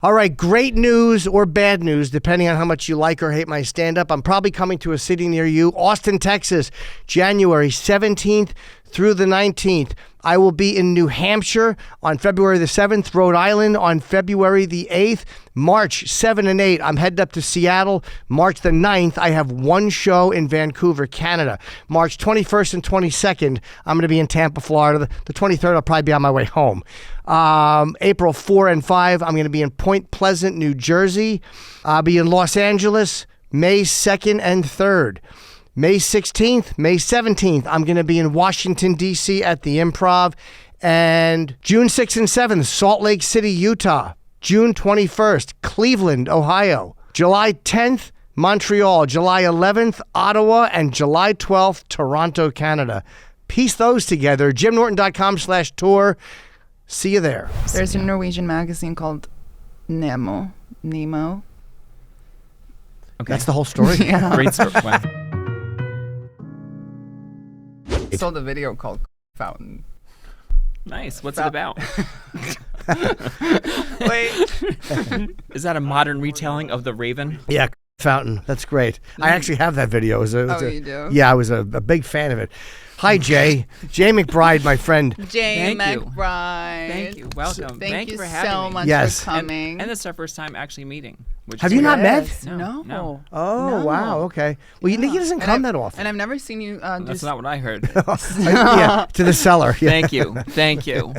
All right, great news or bad news, depending on how much you like or hate my stand-up. I'm probably coming to a city near you, Austin, Texas, January 17th through the 19th. I will be in New Hampshire on February the 7th, Rhode Island on February the 8th, March 7 and 8. I'm headed up to Seattle. March the 9th, I have one show in Vancouver, Canada. March 21st and 22nd, I'm going to be in Tampa, Florida. The 23rd, I'll probably be on my way home. April 4 and 5, I'm going to be in Point Pleasant, New Jersey. I'll be in Los Angeles, May 2nd and 3rd. May 16th, May 17th, I'm going to be in Washington, D.C. at the Improv. And June 6th and 7th, Salt Lake City, Utah. June 21st, Cleveland, Ohio. July 10th, Montreal. July 11th, Ottawa. And July 12th, Toronto, Canada. Piece those together. JimNorton.com/tour. See you there. There's a Norwegian magazine called Nemo. Okay. That's the whole story? Yeah. Great story. Wow. I saw the video called Fountain. Nice. What's it about? Wait. Is that a modern retelling of The Raven? Yeah, Fountain. That's great. I actually have that video. You do? Yeah, I was a big fan of it. Hi, Jaye. Jaye Mcbride, my friend. Jaye Thank you. Mcbride. Thank you. Welcome. Thank you for having so me. much Yes. for coming. And this is our first time actually meeting. Which Have is you not great. met? No. Oh, No. wow. Okay. Well, Nikki doesn't come that often. And I've never seen you do That's not what I heard. Yeah, to the cellar. Yeah. Thank you. Thank you.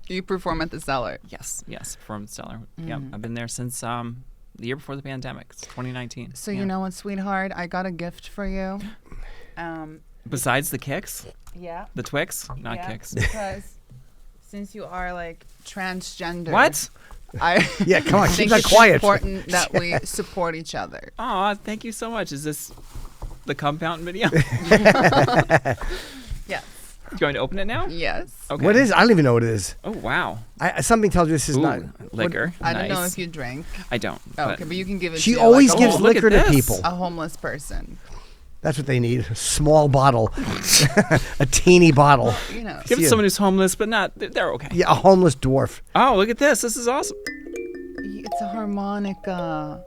you perform at the Cellar. Yes. From Stellar. Yep. I've been there since the year before the pandemic. It's 2019. So you know what, sweetheart? I got a gift for you. Besides the kicks? Yeah. The Twix? Not Yeah, kicks. Because since you are like transgender. What? Yeah, come on. Keep think that it's quiet. important that we support each other. Aw, thank you so much. Is this the Cum Fountain video? Yes. You going to open it now? Yes. Okay. What is I don't even know what it is. Oh, wow. Something tells me this is Ooh, not. liquor. I don't know Nice. if you drink. I don't. Oh, okay, but you can give it She to always like gives look at liquor to this. people. a homeless person. That's what they need. A small bottle. A teeny bottle. You know. Give it to someone who's homeless, but not. They're okay. Yeah, a homeless dwarf. Oh, look at this. This is awesome. It's a harmonica.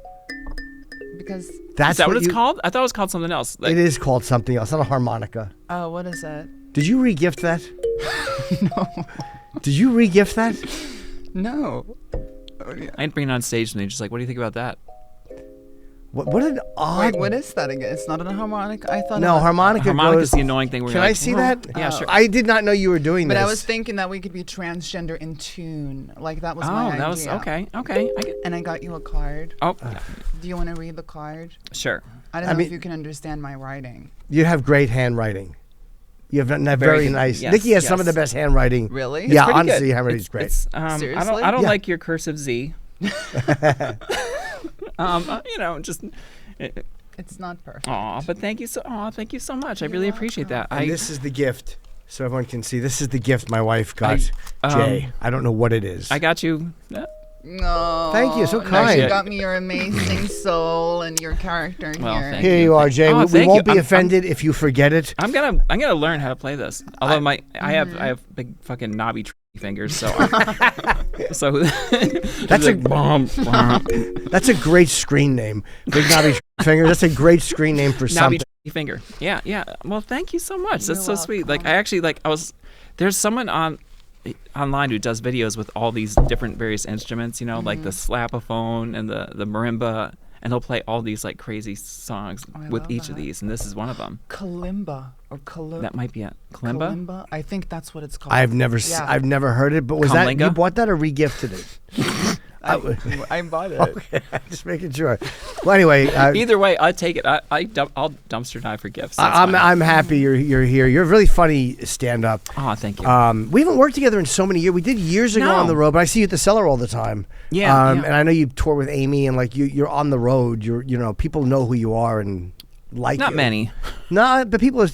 Because That's Is that what it's you- called? I thought it was called something else. Like, It is called something else. Not a harmonica. what is it? Did you re-gift that? No. Did you re-gift that? No. Oh, yeah. I didn't bring it on stage, and they're just like, "What do you think about that?" What an odd. Wait, what is that again? It's not a harmonica. I thought. No, it was, harmonica Harmonica's goes. the annoying thing. Where Can you're I like, see "Oh." that? Yeah, sure. I did not know you were doing But this. I was thinking that we could be transgender in tune. Like that was my Oh, idea. that was okay. Okay. And I got you a card. Oh, yeah. Do you want to read the card? Sure. I don't I know mean- if you can understand my writing. You have great handwriting. You have very Very- nice. yes, Nikki has some of the yes. best handwriting. Really? Yeah, Pretty honestly, good. your handwriting's great. Seriously? I don't Yeah. like your cursive Z. Just. It's not perfect. Aw, but thank you so. Aw, thank you so much. I really appreciate that. And this is the gift, so everyone can see. This is the gift my wife got I- Jaye. I don't know what it is. I got you. No. Thank you, so No, kind. you got me your amazing soul and your character Well, here. thank Here you are, Jaye. Oh, we thank won't you. be I'm- offended if you forget it. I'm gonna learn how to play this. Although I have big fucking knobby fingers, so so That's like, bomb. That's a great screen name. Big Knobby Finger. That's a great screen name for knobby something. finger. Yeah. Well, thank you so much. That's You're so sweet. Like welcome. I was there's someone online who does videos with all these different various instruments, like the slapophone and the marimba, and he'll play all these like crazy songs with love each of that. these, and this is one of them. Kalimba or That might be it. Kalimba? Kalimba? I think that's what it's called. I've never heard it, but was that Comlinga? you bought that or re-gifted it? I bought it. Okay, just making sure. Well, anyway, Either way, I take it. I'll dumpster dive for gifts. That's I'm fine. I'm happy you're here. You're a really funny stand-up. Aw, thank you. We haven't worked together in so many years. We did years ago No. on the road, but I see you at the Cellar all the time. Yeah, And I know you tour with Amy, and like you're on the road. People know who you are and like Not you. many. No, but people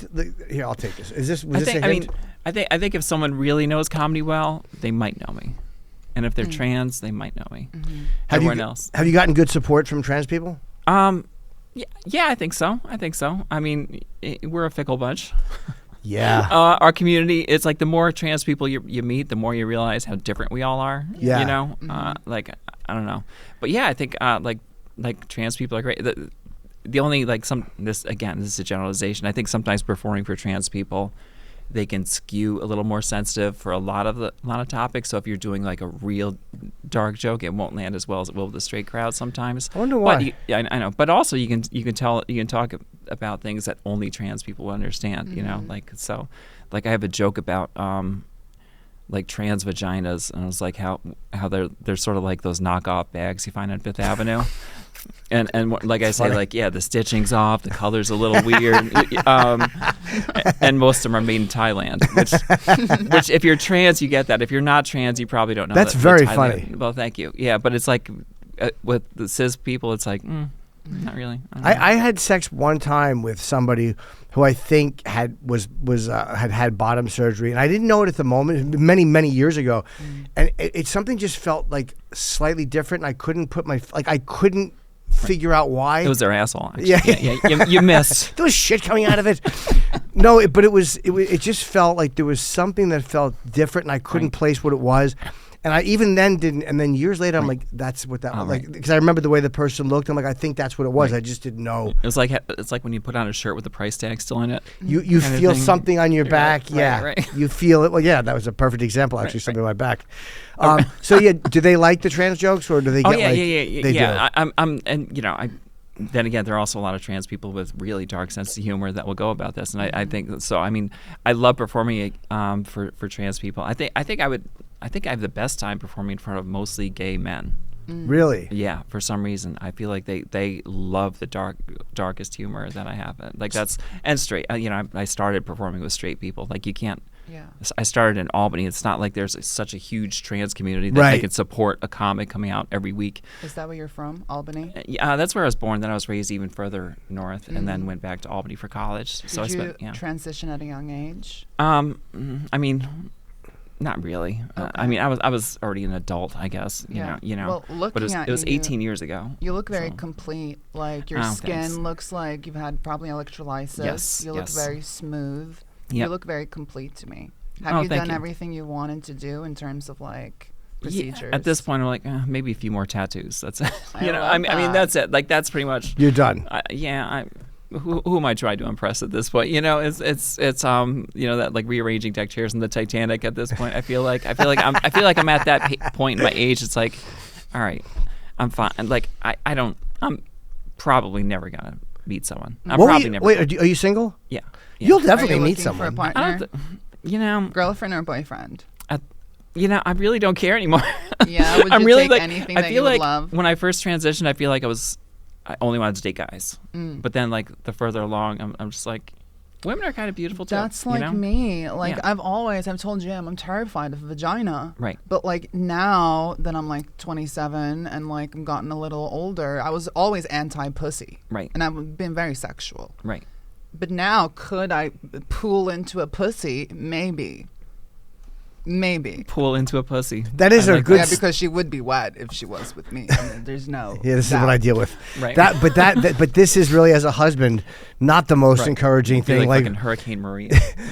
here. I'll take this. Was this a hint? I think if someone really knows comedy well, they might know me, and if they're trans, they might know me. Everyone else. Have you gotten good support from trans people? Yeah, I think so. I mean, we're a fickle bunch. Yeah. Our community, it's like the more trans people you meet, the more you realize how different we all are. Yeah. You know, like I don't know, but yeah, I think like trans people are great. The only this is a generalization. I think sometimes performing for trans people, they can skew a little more sensitive for a lot of topics. So if you're doing like a real dark joke, it won't land as well as it will with the straight crowd sometimes. I wonder why. But I know. But also you can talk about things that only trans people will understand. You know, I have a joke about like trans vaginas, and I was like how they're sort of like those knockoff bags you find on Fifth Avenue. And like I say, like, yeah, the stitching's off, the color's a little weird, and most of them are made in Thailand. Which, if you're trans, you get that. If you're not trans, you probably don't know. That's very funny. Well, thank you. Yeah, but it's like with the cis people, it's like, not really. I had sex one time with somebody who I think had bottom surgery, and I didn't know it at the moment, many years ago, and it something just felt like slightly different. And I couldn't I couldn't figure out why. It was their asshole. Actually. Yeah. You missed. There was shit coming out of it. No, but it just felt like there was something that felt different, and I couldn't place what it was. And I even then didn't. And then years later, I'm like, that's what that was. Like, because I remember the way the person looked. I'm like, I think that's what it was. I just didn't know. It's like when you put on a shirt with the price tag still in it. You feel something on your back. Right. You feel it. Well, yeah, that was a perfect example, actually, something on my back. So, yeah, do they like the trans jokes, or do they get They do. Then again, there are also a lot of trans people with really dark sense of humor that will go about this, and I think so. I mean, I love performing for trans people. I think I have the best time performing in front of mostly gay men. Really? Yeah, for some reason I feel like they love the darkest humor that I have. And straight. I started performing with straight people. Like you can't. Yeah. I started in Albany. It's not like there's such a huge trans community that they can support a comic coming out every week. Is that where you're from, Albany? Yeah, that's where I was born. Then I was raised even further north, and then went back to Albany for college. Did you transition at a young age? I mean, not really. Okay. I mean, I was already an adult, I guess. You know. Well, but it was 18 years ago. You look very complete. Like your skin looks like you've had probably electrolysis. Yes. You look very smooth. Yep. You look very complete to me. Have you done everything you wanted to do in terms of like procedures? Yeah, at this point, I'm like, maybe a few more tattoos. That's it. I mean, that's it. Like that's pretty much. You're done. Who am I trying to impress at this point? It's that like rearranging deck chairs in the Titanic. At this point, I feel like I'm at that point in my age. It's like, all right, I'm fine. And like I'm probably never gonna meet someone. Wait, are you single? Yeah. You'll definitely Are you meet looking someone. for a partner? Girlfriend or boyfriend? I really don't care anymore. Yeah, would you take anything that you would love? When I first transitioned, I feel like I only wanted to date guys. But then, like, the further along, I'm just like, women are kind of beautiful too. That's like me. Like, I've told Jim, I'm terrified of vagina. Right. But like now that I'm like 27 and like I'm gotten a little older, I was always anti-pussy. Right. And I've been very sexual. Right. But now, could I pool into a pussy? Maybe. Pool into a pussy. That is good. Yeah, because she would be wet if she was with me. I mean, there's no. Yeah, this is what I deal with. Right. But this is really, as a husband, not the most encouraging thing. Like Hurricane Maria.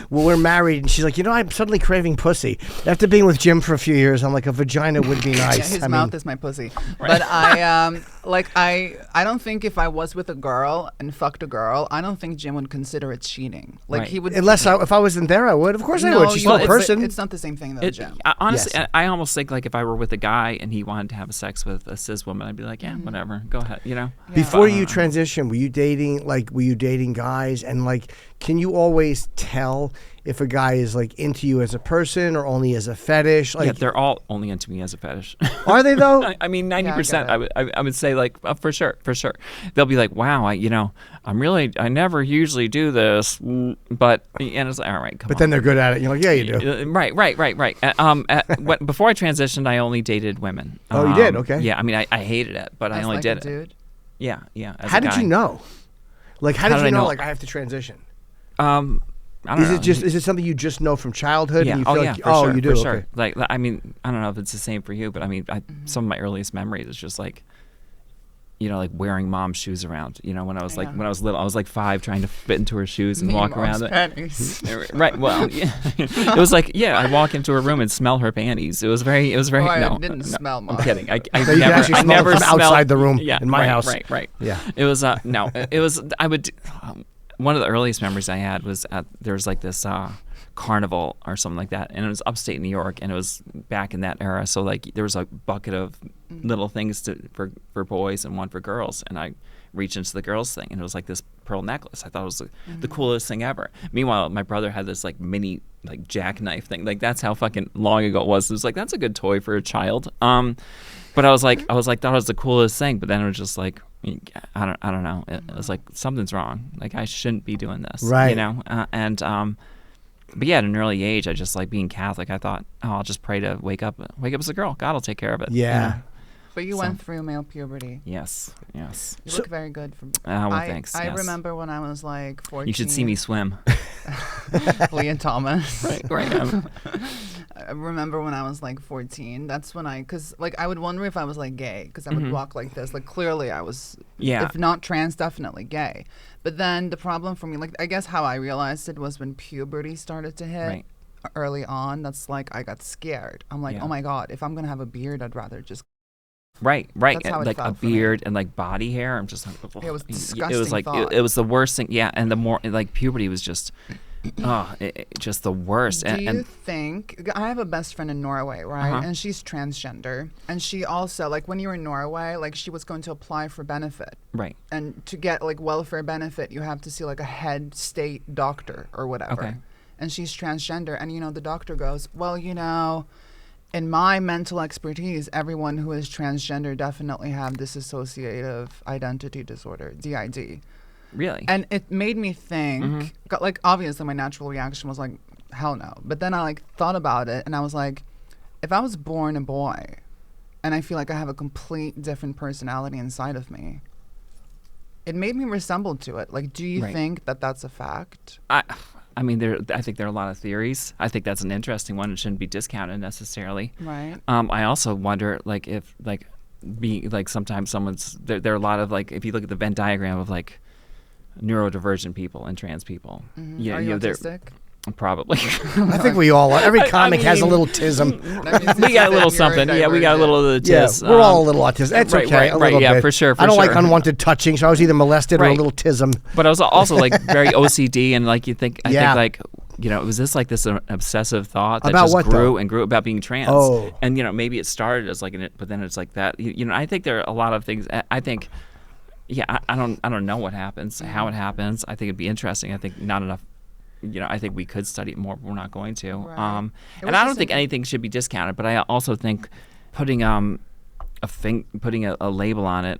Well, we're married, and she's like, I'm suddenly craving pussy. After being with Jim for a few years, I'm like, a vagina would be nice. Yeah, his mouth is my pussy. Right. But I don't think if I was with a girl and fucked a girl, I don't think Jim would consider it cheating. Like he would. Unless if I wasn't there, I would. Of course I would. She's still a person. It's not the same thing though, Jim. Honestly, yes. I almost think like if I were with a guy and he wanted to have sex with a cis woman, I'd be like, whatever, go ahead, Yeah. Before you transition, were you dating guys, and like, can you always tell if a guy is like into you as a person or only as a fetish? Like, yeah, they're all only into me as a fetish. Are they though? I mean, 90%. I would say like for sure. They'll be like, wow, I never usually do this, but and it's like, all right, come on. But then they're good at it. You're like, yeah, you do. Right. Before I transitioned, I only dated women. Oh, you did? Okay. Yeah, I mean, I hated it, but I only did it. Dude? Yeah. How did you know? Like, how did you know? Like, I have to transition. I don't know. Is it something you just know from childhood? Yeah. And you feel sure, you do. For okay. sure. Like, I mean, I don't know if it's the same for you, but I mean, some of my earliest memories is just like, like wearing mom's shoes around. When I was when I was little, I was like 5 trying to fit into her shoes and walk around it. Right. Well, yeah. It was like, I'd walk into her room and smell her panties. It was very. I didn't smell mom. I'm kidding. I never smell outside the room in my house. Right. Yeah. It was no. It was. I would. One of the earliest memories I had was there was like this carnival or something like that, and it was upstate New York, and it was back in that era. So like there was a bucket of little things for boys and one for girls, and I reached into the girls thing, and it was like this pearl necklace. I thought it was the coolest thing ever. Meanwhile, my brother had this like mini like jackknife thing. Like that's how fucking long ago it was. It was like, that's a good toy for a child. But I was like thought it was the coolest thing. But then it was just like, I don't know. It was like something's wrong. Like I shouldn't be doing this. Right. But yeah, at an early age, I just like being Catholic. I thought, I'll just pray to wake up as a girl. God will take care of it. Yeah. But you went through male puberty. Yes. You look very good. Thanks. I remember when I was like 14. You should see me swim. Leah Thomas. Right. I remember when I was like 14. That's when because like I would wonder if I was like gay, because I would walk like this. Like clearly I was, if not trans, definitely gay. But then the problem for me, like I guess how I realized it was when puberty started to hit early on. That's like I got scared. I'm like, oh my God, if I'm gonna have a beard, I'd rather just. Right. That's how it like felt a beard and like body hair. I'm just like, it was disgusting. It was like it was the worst thing. Yeah, and the more like puberty was just, just the worst. Do you think? I have a best friend in Norway, right? And she's transgender, and she also like when you were in Norway, like she was going to apply for benefit, right? And to get like welfare benefit, you have to see like a head state doctor or whatever. Okay. And she's transgender, and the doctor goes, well, in my mental expertise, everyone who is transgender definitely have dissociative identity disorder, DID. Really? And it made me think, like obviously my natural reaction was like, hell no. But then I like thought about it, and I was like, if I was born a boy and I feel like I have a complete different personality inside of me, it made me resemble to it. Like, do you think that that's a fact? I mean, I think there are a lot of theories. I think that's an interesting one. It shouldn't be discounted necessarily. Right. I also wonder, like, if, like, being, like, sometimes someone's, there are a lot of, like, if you look at the Venn diagram of, like, neurodivergent people and trans people. Yeah, are you autistic? Probably. I think we all are. Every comic has a little tism. We got a little something. Yeah, we got a little of the tis. Yeah, we're all a little autistic. That's okay. A little yeah, bit. for sure. I don't like unwanted touching, so I was either molested or a little tism. But I was also like very OCD, and like I think like, was this like this obsessive thought that about just what, grew though? and grew about being trans? Oh. And maybe it started as like but then it's like that. I think there are a lot of things. I think. Yeah, I don't know what happens, how it happens. I think it'd be interesting. I think not enough. I think we could study it more, but we're not going to. Right. And I don't think anything should be discounted, but I also think putting a label on it,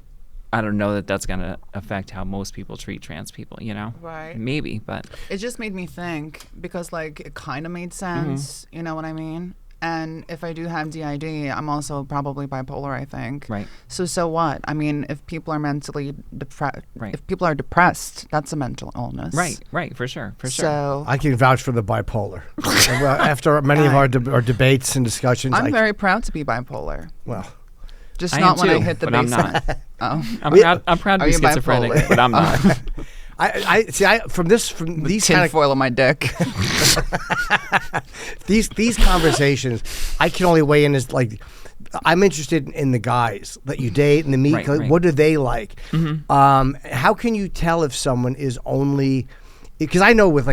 I don't know that that's going to affect how most people treat trans people. Right? Maybe, but it just made me think, because like it kind of made sense. You know what I mean? And if I do have DID, I'm also probably bipolar, I think. Right. So what? I mean, if people are mentally depressed, if people are depressed, that's a mental illness. Right, for sure. So I can vouch for the bipolar. After many of our debates and discussions, I'm very proud to be bipolar. Well, just not when I hit the but basement. I'm proud to be schizophrenic, but I'm not. I from these kind of foil on my dick. these conversations, I can only weigh in as like, I'm interested in the guys that you date and the meet. Right. What do they like? How can you tell if someone is only? Because I know with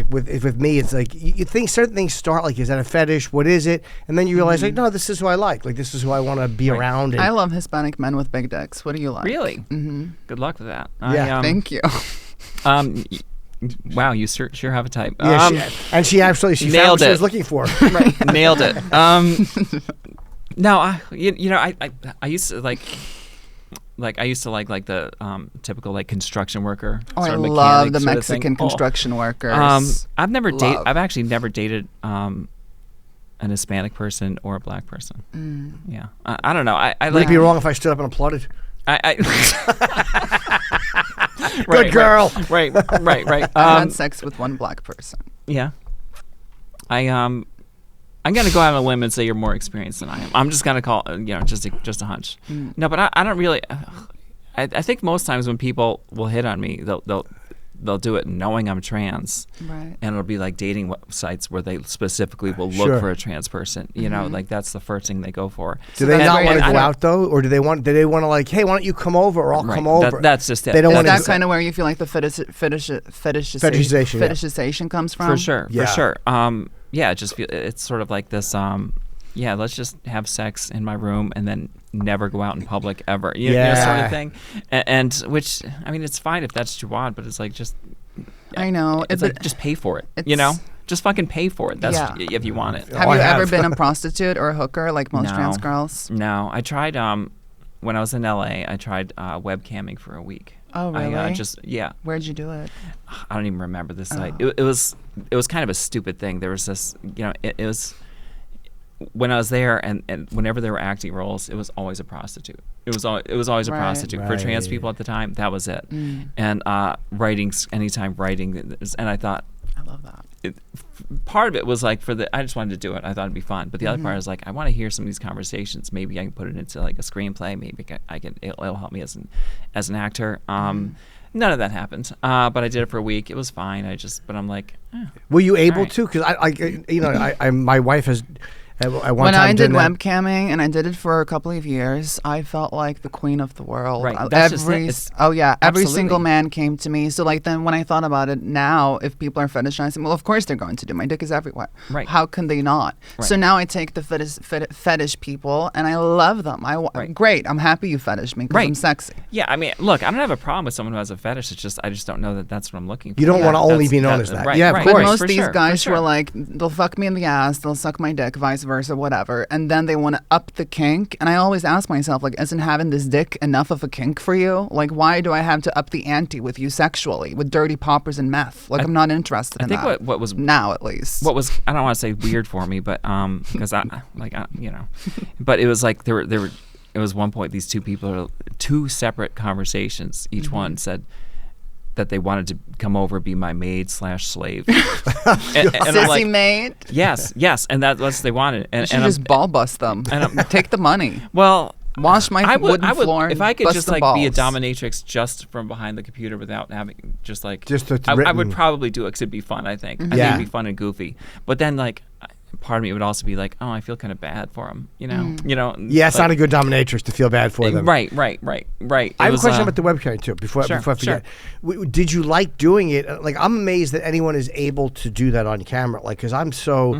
me, it's like you think certain things start like, is that a fetish? What is it? And then you realize like, no, this is who I like. Like this is who I want to be around. And I love Hispanic men with big dicks. What do you like? Really? Good luck with that. Yeah. Thank you. Wow, you sure have a type. Yeah, she absolutely found what she was looking for. Right. Nailed it. No, I used to like the typical like construction worker. Oh, I sort of love the sort of Mexican thing. construction workers. I've actually never dated an Hispanic person or a black person. Yeah, I don't know. I Would like. it be wrong if I stood up and applauded? Good girl. Right. I had sex with one black person. Yeah. I'm gonna go out on a limb and say you're more experienced than I am. I'm just gonna call just a hunch. No, but I don't really. I think most times when people will hit on me, they'll do it knowing I'm trans, right? And it'll be like dating websites where they specifically will look for a trans person. You know, like that's the first thing they go for. Do they not want to go out though, or do they want to like, hey, why don't you come over, or I'll come over? That's just it. They don't want that kind of where you feel like the fetishization comes from. For sure, for sure. Yeah, it's sort of like this. Yeah, let's just have sex in my room and then never go out in public ever. You know, sort of thing. And which, I mean, it's fine if that's what you want, but it's like just. I know. It's like just pay for it. You know, just fucking pay for it. That's if you want it. Have you ever been a prostitute or a hooker like most trans girls? No, I tried. When I was in LA, I tried webcamming for a week. Oh, really? Where'd you do it? I don't even remember the site. It was kind of a stupid thing. There was this, it was. When I was there, and whenever there were acting roles, it was always a prostitute. It was always a prostitute for trans people at the time. That was it. And anytime writing, and I thought, I love that. Part of it was like I just wanted to do it. I thought it'd be fun. But the other part is like, I want to hear some of these conversations. Maybe I can put it into like a screenplay. Maybe it'll help me as an actor. None of that happened, but I did it for a week. It was fine. But I'm like, were you able to? Because my wife has. When I did webcamming, and I did it for a couple of years, I felt like the queen of the world. Right. Every single man came to me. So like then when I thought about it now, if people are fetishizing, well, of course they're going to do. My dick is everywhere. Right. How can they not? Right. So now I take the fetish people, and I love them. Great. I'm happy you fetish me because I'm sexy. Yeah. I mean, look, I don't have a problem with someone who has a fetish. It's just I just don't know that that's what I'm looking for. You don't want to only be known as that. Right, yeah, right. Of course. But most of these guys who are like, they'll fuck me in the ass, they'll suck my dick, vice versa, whatever, and then they want to up the kink. And I always ask myself, like, isn't having this dick enough of a kink for you? Like, why do I have to up the ante with you sexually with dirty poppers and meth? Like, I'm not interested in that. I think what was now at least what was, I don't want to say weird for me, but because but it was like there were it was one point these two people, two separate conversations, each one said that they wanted to come over, be my maid/slave. Sissy maid? Yes, and that's what they wanted. And just ball bust them. And take the money. Well, wash my wooden floor. If I could just like balls. be a dominatrix just from behind the computer without having I would probably do it because it'd be fun. I think it'd be fun and goofy. But then like. Part of me would also be like, oh, I feel kind of bad for him, you know. Yeah, it's not a good dominatrix to feel bad for them. Right. I have a question about the webcam too. Before I forget, did you like doing it? Like, I'm amazed that anyone is able to do that on camera. Like, because I'm so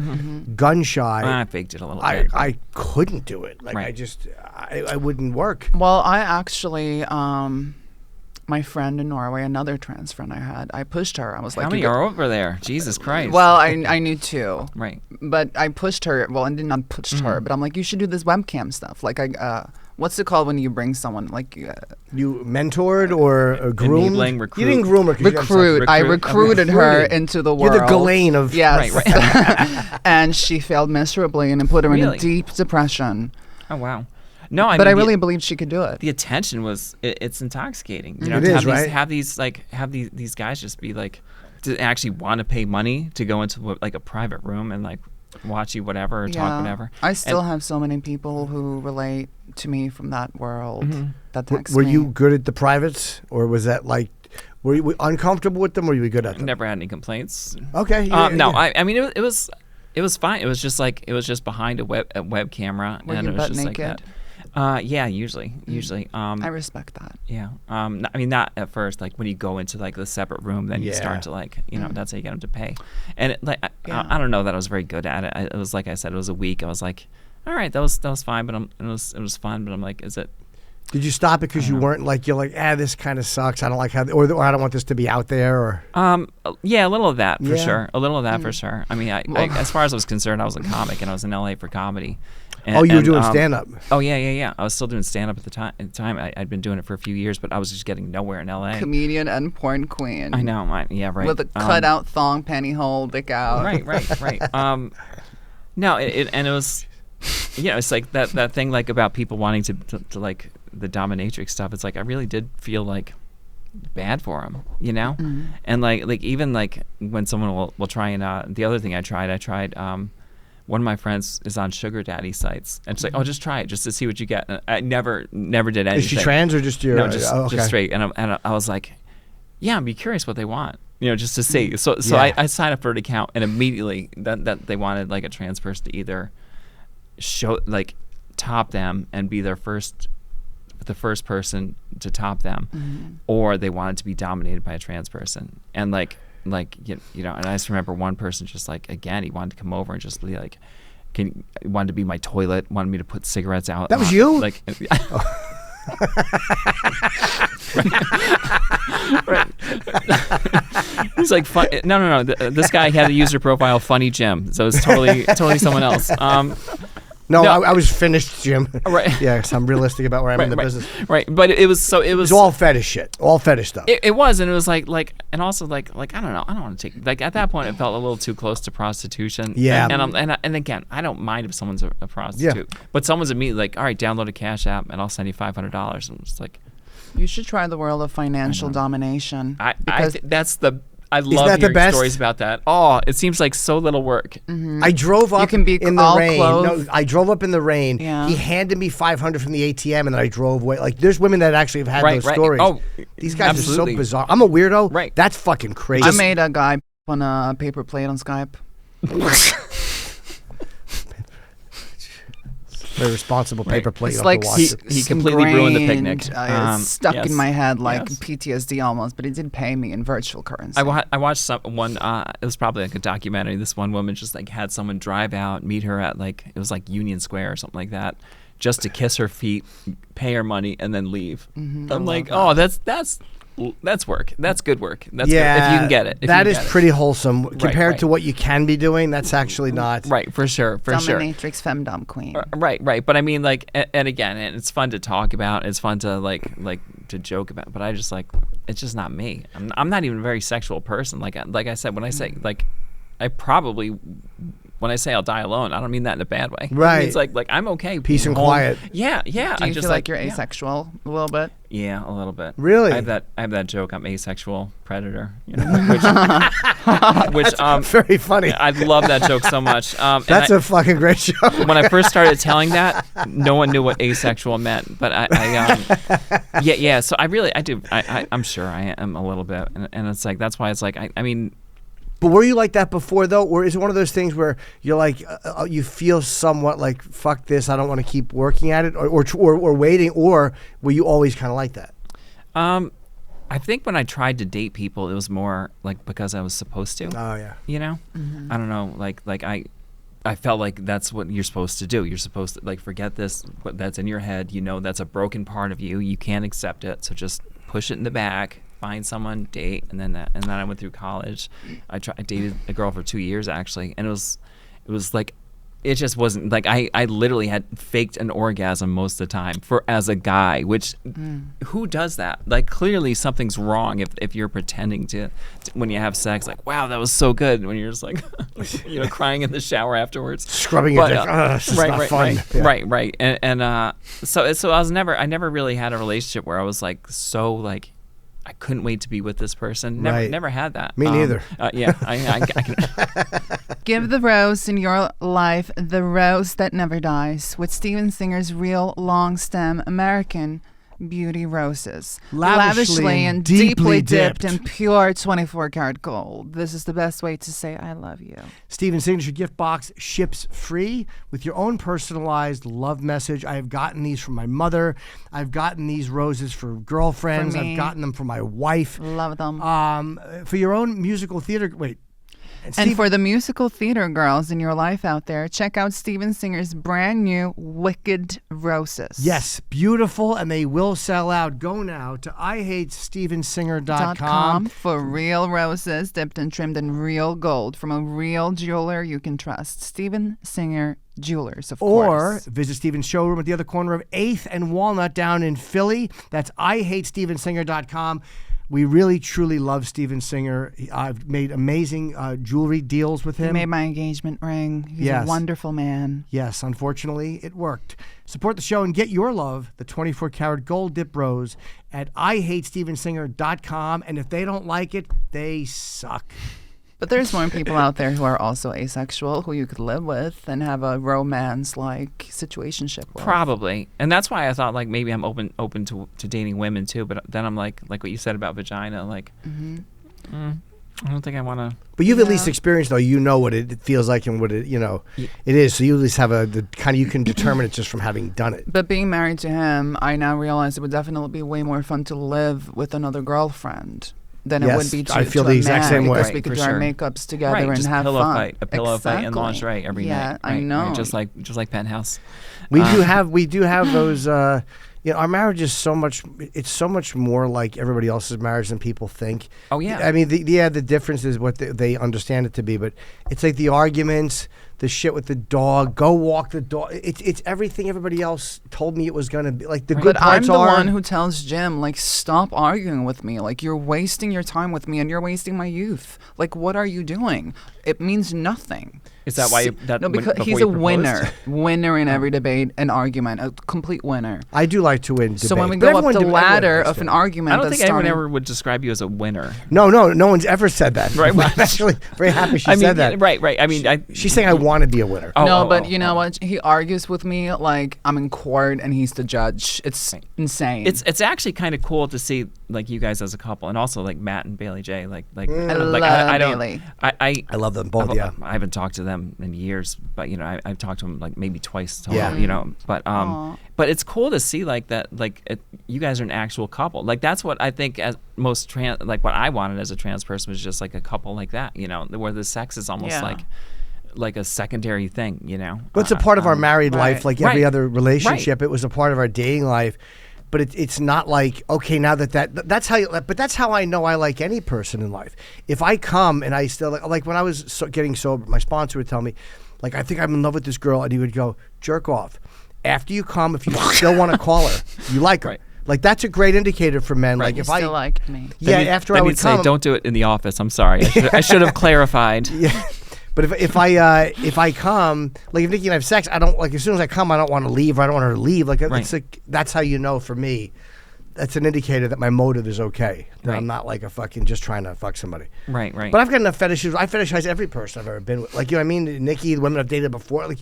gun shy. I faked it a little bit. I couldn't do it. Like, I wouldn't work. Well, I actually. My friend in Norway, another trans friend I had, I pushed her. I was like, how many are over there? Jesus Christ. Well, I knew two. Right. But I pushed her. Well, I did not push her, but I'm like, you should do this webcam stuff. Like, what's it called when you bring someone? Like, you mentored or groomed? Recruit. You didn't groom her. Recruit. I recruited her into the world. You're the Ghislaine of... Yes. Right. And she failed miserably and it put her in a deep depression. Oh, wow. No, I really believed she could do it. The attention was it's intoxicating. You know, have these guys just be like, to actually want to pay money to go into like a private room and like watch you whatever or talk whatever. I still have so many people who relate to me from that world that text Were me. you good at the privates, or was that like, were you uncomfortable with them, or were you good at them? Never had any complaints. Okay. No, I mean it was fine. It was just like behind a web camera. Were and you it was butt just naked? like that. Yeah, usually. I respect that. Yeah. I mean, not at first. Like when you go into like the separate room, then you start to like, that's how you get them to pay. And I don't know that I was very good at it. It was like I said, it was a week. I was like, all right, that was fine, but it was fun. But I'm like, is it? Did you stop it because you weren't like, you're like, this kind of sucks. I don't like how, or I don't want this to be out there, or. Yeah, a little of that for sure. A little of that for sure. I mean, I as far as I was concerned, I was a comic and I was in LA for comedy. You were doing stand-up. Oh, yeah. I was still doing stand-up at the time. I'd been doing it for a few years, but I was just getting nowhere in L.A. Comedian and porn queen. I know. Right. With a cut-out thong, pantyhole, dick out. Right. No, it was, it's like that thing like about people wanting to like the dominatrix stuff. It's like I really did feel like bad for him, and like even like when someone will try and the other thing I tried one of my friends is on sugar daddy sites, and she's like, "Oh, just try it, just to see what you get." And I never did anything. Is she trans or just your? No, just straight. And I was like, "Yeah, I'm be curious what they want, just to see." So I signed up for an account, and immediately that they wanted like a trans person to either show top them and be the first person to top them, or they wanted to be dominated by a trans person. And and I just remember one person just again, he wanted to come over and just be like, wanted to be my toilet, wanted me to put cigarettes out. That was you? Right. He's like, no. This guy had a user profile, Funny Jim, so it's totally someone else. No, I was finished, Jim. Right. Yeah, because I'm realistic about where I'm in the business. Right, but it was all fetish shit, all fetish stuff. It was, and it was and also I don't know, I don't want to take at that point it felt a little too close to prostitution. Yeah. And again, I don't mind if someone's a prostitute, but someone's immediately all right, download a Cash App and I'll send you $500, and it's like, you should try the world of financial domination. I love hearing stories about that. Oh, it seems like so little work. Mm-hmm. I drove up in the rain. Clothed. No, I drove up in the rain. Yeah. He handed me $500 from the ATM, and then I drove away. There's women that actually have had those stories. Oh, these guys absolutely. are so bizarre. I'm a weirdo. Right. That's fucking crazy. I made a guy on a paper plate on Skype. Very responsible paper plate. It's like he completely ruined the picnic. It's stuck in my head like Yes. PTSD almost, but he did pay me in virtual currency. I watched one. It was probably like a documentary. This one woman just had someone drive out, meet her at it was like Union Square or something like that, just to kiss her feet, pay her money, and then leave. Mm-hmm. I'm like, oh, that's work. That's good work. That's good. If you can get it. That is pretty wholesome compared to what you can be doing. That's actually not right for sure. Dominatrix FemDom queen. Right. But I mean, and again, and it's fun to talk about. It's fun to to joke about. But I just it's just not me. I'm not even a very sexual person. Like I said, when I say I probably. When I say I'll die alone, I don't mean that in a bad way. Right. It's like I'm okay. Peace and home. quiet. Yeah. Do you feel like you're asexual a little bit? Yeah, a little bit. Really? I have that joke. I'm asexual predator. Which very funny. I love that joke so much. That's a fucking great joke. When I first started telling that, no one knew what asexual meant. But yeah. So I do. I'm sure I am a little bit, and it's that's why it's I mean. But were you like that before, though? Or is it one of those things where you're you feel somewhat like, fuck this, I don't want to keep working at it, or waiting, or were you always kind of like that? I think when I tried to date people, it was more because I was supposed to. Oh, yeah. I don't know, I felt like that's what you're supposed to do. You're supposed to forget this, that's in your head. That's a broken part of you. You can't accept it, so just push it in the back. Find someone, date, and then I went through college. I dated a girl for 2 years actually, and it was it just wasn't I literally had faked an orgasm most of the time as a guy, which who does that? Clearly something's wrong if you're pretending to when you have sex wow, that was so good, when you're just crying in the shower afterwards, scrubbing your dick. This is not fun. Right. And so I never really had a relationship where I was so I couldn't wait to be with this person. Never had that. Me neither. Yeah, I can. Give the rose in your life the rose that never dies with Steven Singer's real long stem American beauty roses. Lavishly and deeply dipped in pure 24-karat gold. This is the best way to say I love you. Steven's signature gift box ships free with your own personalized love message. I have gotten these from my mother. I've gotten these roses for girlfriends. For me. I've gotten them for my wife. Love them. For your own musical theater. Wait. And for the musical theater girls in your life out there, check out Steven Singer's brand new Wicked Roses. Yes, beautiful, and they will sell out. Go now to IHateStevenSinger.com for real roses dipped and trimmed in real gold from a real jeweler you can trust. Steven Singer Jewelers, of course. Or visit Steven's showroom at the other corner of 8th and Walnut down in Philly. That's IHateStevenSinger.com. We really, truly love Steven Singer. I've made amazing jewelry deals with him. He made my engagement ring. He's a wonderful man. Yes, unfortunately, it worked. Support the show and get your love, the 24-karat gold dip rose, at IHateStevenSinger.com. And if they don't like it, they suck. But there's more people out there who are also asexual who you could live with and have a romance-like situationship with. Probably, and that's why I thought like maybe I'm open to dating women too. But then I'm like what you said about vagina, like I don't think I want to. But you've at least experienced, though. You know what it feels like and what it is. So you at least have the kind of, you can determine it just from having done it. But being married to him, I now realize it would definitely be way more fun to live with another girlfriend than it would be to I feel to the a exact man, same way. because we could do our makeups together and just have pillow fun. Fight, a pillow fight and lingerie every night. Yeah, I know. Right, just like Penthouse. We do have those. Our marriage is so much. It's so much more like everybody else's marriage than people think. Oh yeah. I mean, the difference is what they understand it to be, but it's like the arguments, the shit with the dog. Go walk the dog. It's everything everybody else told me it was gonna be. Like the good But I'm parts the are. one who tells Jim, like, stop arguing with me. Like, you're wasting your time with me and you're wasting my youth. Like, what are you doing? It means nothing. Is that why? No, because he's a winner in every debate and argument, a complete winner. I do like to win. So when we debate, go but up the everyone ladder does of an that. argument, I don't that's think anyone starting- ever would describe you as a winner. No one's ever said that. Right. I'm actually very happy she said that. Right. I mean, She's saying I want to be a winner. But you know what? He argues with me like I'm in court and he's the judge. It's insane. It's actually kind of cool to see like you guys as a couple, and also like Matt and Bailey J. I love Bailey. I love them both. I haven't talked to them in years, but I've talked to them like maybe twice total. Yeah. But it's cool to see like that. Like you guys are an actual couple. Like that's what I think as most what I wanted as a trans person was just like a couple like that. Where the sex is almost like a secondary thing. But it's a part of our married life, like every other relationship. Right. It was a part of our dating life. But it's not like, okay, now that's how but that's how I know I like any person in life. If I come and I still like when I was getting sober, my sponsor would tell me, like, I think I'm in love with this girl, and he would go, jerk off. After you come, if you still want to call her, you like her. Right. Like that's a great indicator for men. Right. Like if I still like me. Yeah, after I would come, say, don't do it in the office. I'm sorry. I should have clarified. Yeah. But if I come, like if Nikki and I have sex, I don't like as soon as I come, I don't want to leave, or I don't want her to leave. Like it's like that's how you know for me. That's an indicator that my motive is okay. That I'm not like a fucking just trying to fuck somebody. Right. But I've got enough fetishes. I fetishize every person I've ever been with. Like, you know what I mean? Nikki, the women I've dated before. Like,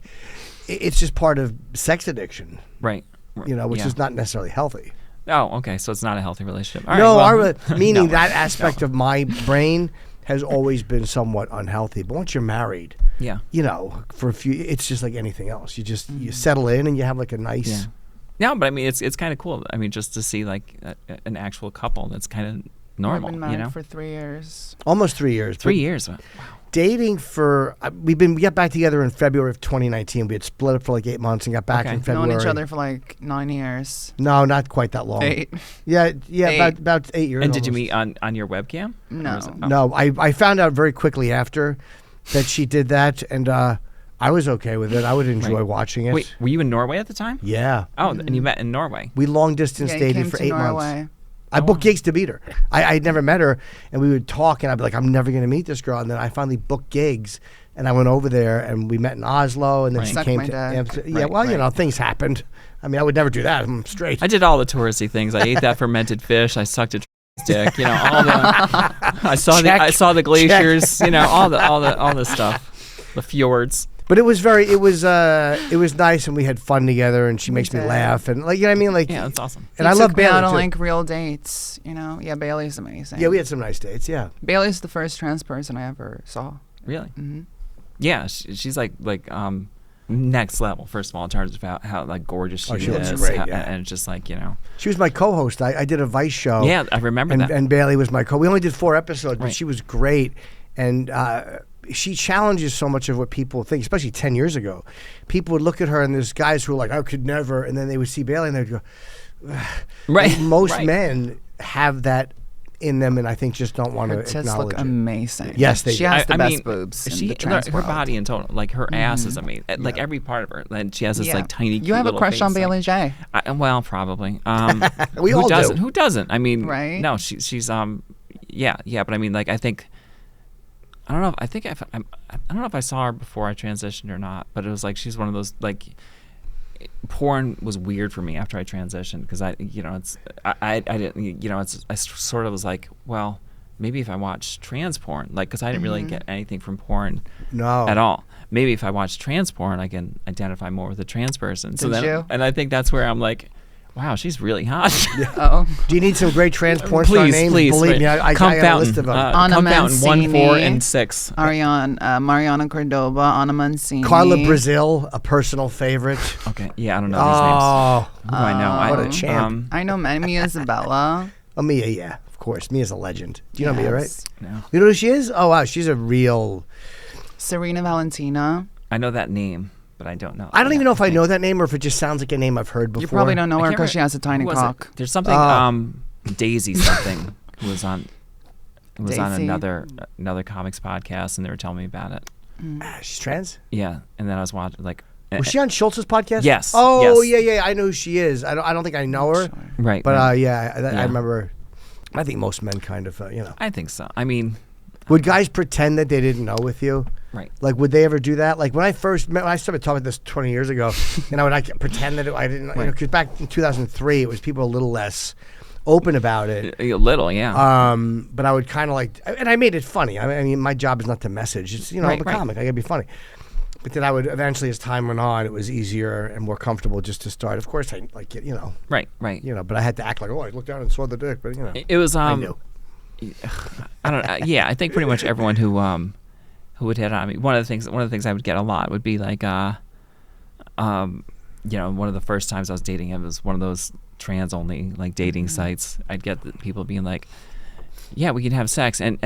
it's just part of sex addiction. Which is not necessarily healthy. Oh, okay. So it's not a healthy relationship. Meaning that aspect of my brain has always been somewhat unhealthy. But once you're married, for a few, it's just like anything else. You just you settle in and you have like a nice. Yeah. No, but I mean it's kind of cool. I mean, just to see like an actual couple that's kind of normal. We've been married for 3 years. Almost 3 years. 3 years. Wow. Dating for we got back together in February of 2019. We had split up for like 8 months and got back in February. Known each other for like 9 years. No, not quite that long. 8. Yeah, about 8 years. And did you meet on your webcam? No. No, I found out very quickly after that she did that, and I was okay with it. I would enjoy watching it. Wait, were you in Norway at the time? Yeah. Oh, and you met in Norway. We long distance dated for 8 months. Norway. I booked gigs to meet her. I'd never met her, and we would talk, and I'd be like, I'm never going to meet this girl. And then I finally booked gigs, and I went over there, and we met in Oslo, and then she came to Amsterdam. Yeah, things happened. I mean, I would never do that. I'm straight. I did all the touristy things. I ate that fermented fish. I sucked a dick. All the. I saw the glaciers. All the stuff, the fjords. But it was nice, and we had fun together, and she makes me laugh, and like, you know what I mean, like, yeah, that's awesome. And I love Bailey out on too. like real dates, Yeah, Bailey's amazing. Yeah, we had some nice dates. Yeah, Bailey's the first trans person I ever saw. Really? Mm-hmm. Yeah, she's like next level. First of all, in terms of how like gorgeous she is, looks great, and it's just like She was my co-host. I did a Vice show. Yeah, I remember that. And Bailey was my We only did 4 episodes, but she was great, and. She challenges so much of what people think, especially 10 years ago. People would look at her, and there's guys who are like, I could never, and then they would see Bailey, and they'd go, right. Most men have that in them, and I think just don't want to acknowledge tits look amazing. Yes, she has the best boobs. Her body in total, like her ass is amazing. Like every part of her, and she has this like tiny. You have a crush on Bailey J. Well, probably. We all do. Who doesn't? I mean, right? No, she's yeah. But I mean, like I think. I don't know. I don't know if I saw her before I transitioned or not, but it was like she's one of those like. Porn was weird for me after I transitioned because I didn't, I sort of was like, well, maybe if I watch trans porn, like, because I didn't really get anything from porn No. at all. Maybe if I watch trans porn, I can identify more with a trans person. So Did then, you? and I think that's where I'm like, wow, she's really hot. Oh. Do you need some great trans porn star Please, names? please. Believe me, I Come got a Fountain. list of them. Anna Come Fountain 1, 4, Mancini. and 6. Mariana Cordova, Anna Mancini. Carla Brazil, a personal favorite. Okay, yeah, I don't know these names. Oh, Who do I know? what a champ. I know Mia Isabella. oh, Mia, yeah, of course. Mia's a legend. Do you know Mia, right? Yes. No. You know who she is? Oh, wow, she's a real... Serena Valentina. I know that name, but I don't know. I don't even know if I know that name or if it just sounds like a name I've heard before. You probably don't know I her can't because she has a tiny Who was it? cock. There's something, Daisy something, who was on... It was on Daisy. another comics podcast, and they were telling me about it. She's trans? Yeah, and then I was watching like. Was she on Schultz's podcast? Yes. Oh, yes. yeah. I know who she is. I don't think I know her. Right. But right. I remember. I think most men kind of, I think so. I mean, Would guys pretend that they didn't know with you? right. Like, would they ever do that? Like, when I started talking about this 20 years ago, and I would pretend that I didn't, because back in 2003, it was people a little less open about it. A little, yeah. But I would kind of like, and I made it funny. I mean, my job is not to message. It's, I'm a comic. I gotta be funny. But then I would eventually, as time went on, it was easier and more comfortable just to start. Of course, I like, Right. but I had to act like, oh, I looked down and saw the dick, but It was. I knew. I don't. Yeah, I think pretty much everyone who would hit on me. One of the things I would get a lot would be like, one of the first times I was dating him was one of those trans only like dating sites. I'd get people being like, yeah, we can have sex, and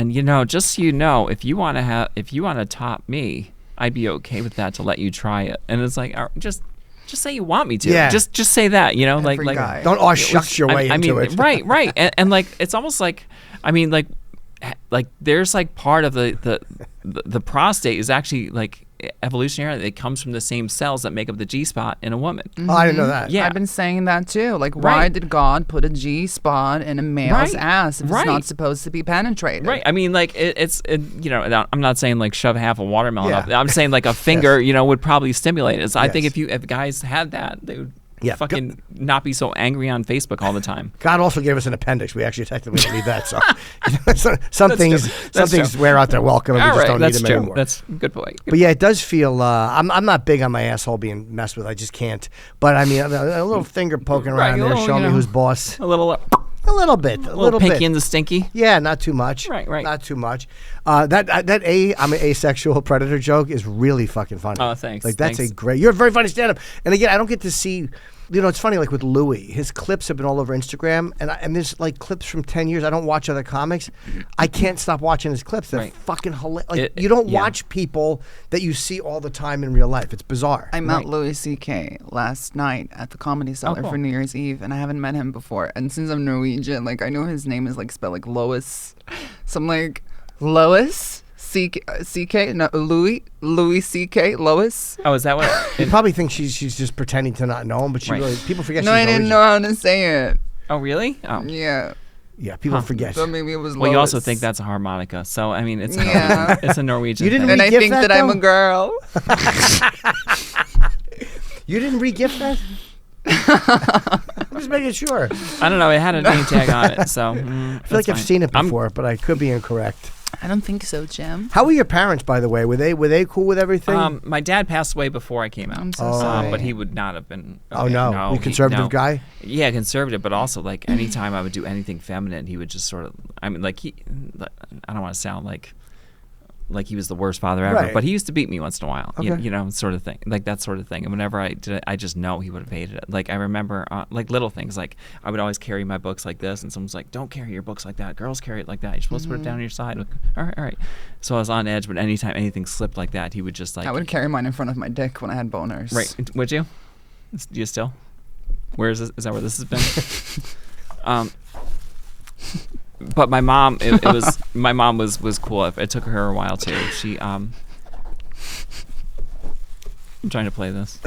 just so you know, if you want to top me, I'd be okay with that to let you try it. And it's like, just say you want me to. Yeah. Just say that, Every like guy. Don't all shucks your way into it. Right. And like, it's almost like, I mean, like there's like part of the prostate is actually like evolutionary. It comes from the same cells that make up the G spot in a woman. Oh, I didn't know that. Yeah. I've been saying that too. Like, why did God put a G spot in a male's ass if it's not supposed to be penetrated? Right. I mean, like I'm not saying like shove half a watermelon up. I'm saying like a finger, would probably stimulate it. So I think if guys had that, they would fucking not be so angry on Facebook all the time. God also gave us an appendix. We actually technically don't need that. So some things wear out their welcome, and we just don't need them anymore. That's a good point. But yeah, it does feel. I'm not big on my asshole being messed with. I just can't. But I mean, a little finger poking around there, showing me who's boss. A little bit. pinky bit. in the stinky. Yeah, not too much. Right. Not too much. I'm an asexual predator joke is really fucking funny. Oh, thanks. Like that's a great. You're a very funny stand-up. And again, I don't get to see. It's funny. Like with Louis, his clips have been all over Instagram, and there's like clips from 10 years. I don't watch other comics. I can't stop watching his clips. They're fucking hilarious. Like you don't watch people that you see all the time in real life. It's bizarre. I met Louis C.K. last night at the Comedy Cellar for New Year's Eve, and I haven't met him before. And since I'm Norwegian, like I know his name is like spelled like Lois. So I'm like, Lois? C.K. No, Louis C.K. Lois. Oh, is that what? You probably think she's just pretending to not know him, but she really people forget. No, she's I didn't Norwegian. know how to say it. Oh, really? Oh. Yeah. Yeah, people forget. So maybe it was Lois. Well, you also think that's a harmonica. So, I mean, it's Yeah. a Norwegian You didn't thing. And I re-gift think that I'm a girl. You didn't re-gift that? I'm just making sure. I don't know. It had a name tag on it, so I feel like I've seen it before, but I could be incorrect. I don't think so, Jim. How were your parents, by the way? Were they cool with everything? My dad passed away before I came out. I'm so sorry. But he would not have been. Oh no, you conservative guy? Yeah, conservative, but also like anytime I would do anything feminine, he would just sort of. I mean, like I don't want to sound like he was the worst father ever, Right. but he used to beat me once in a while. Okay. You know, sort of thing, like that sort of thing. And whenever I did it, I just know he would have hated it. Like I remember, like little things, like I would always carry my books like this, and someone's like, "Don't carry your books like that. Girls carry it like that. You're supposed to put it down on your side." Like, all right. So I was on edge, but anytime anything slipped like that, he would just like. I would carry mine in front of my dick when I had boners. Right? Would you? Do you still? Where is this? Is that where this has been? But my mom, it was my mom was cool. It took her a while too. She I'm trying to play this.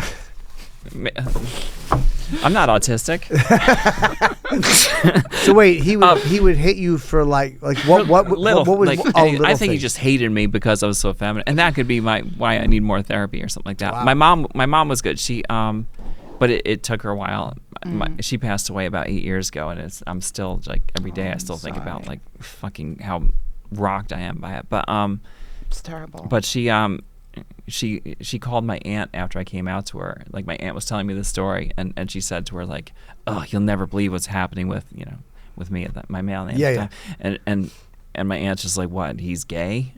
I'm not autistic. So wait, he would hit you for like what little, what was like, little I think he things. just hated me because I was so feminine, and that could be why I need more therapy or something like that. Wow. My mom was good. She but it took her a while. She passed away about 8 years ago, and I'm still like every day I still think about like fucking how rocked I am by it. But it's terrible. But she called my aunt after I came out to her. Like my aunt was telling me the story, and she said to her like, "Oh, you'll never believe what's happening with with me at my male name." Yeah. And my aunt's just like, "What? He's gay?"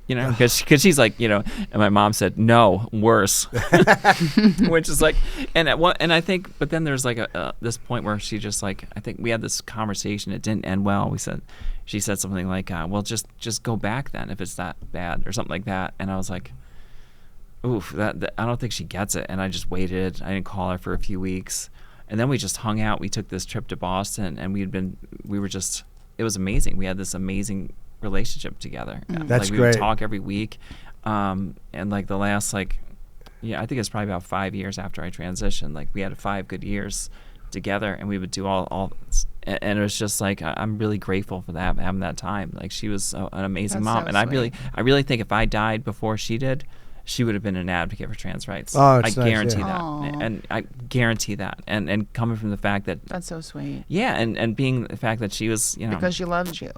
Because she's like, and my mom said, "No, worse," which is like, and I think, but then there's like this point where she just like, I think we had this conversation. It didn't end well. She said something like, "Well, just go back then if it's that bad," or something like that. And I was like, "Oof, that I don't think she gets it." And I just waited. I didn't call her for a few weeks, and then we just hung out. We took this trip to Boston, and it was amazing. We had this amazing relationship together. That's we great. would talk every week, and like the last I think it's probably about 5 years after I transitioned. Like we had 5 good years together, and we would do all and it was just like I'm really grateful for that, having that time. Like she was an amazing mom, and sweet. I really think if I died before she did, she would have been an advocate for trans rights. Oh, it's I nice, guarantee yeah. that. Aww. And I guarantee that. And coming from the fact that That's so sweet. yeah, and being the fact that she was, Because she loved you.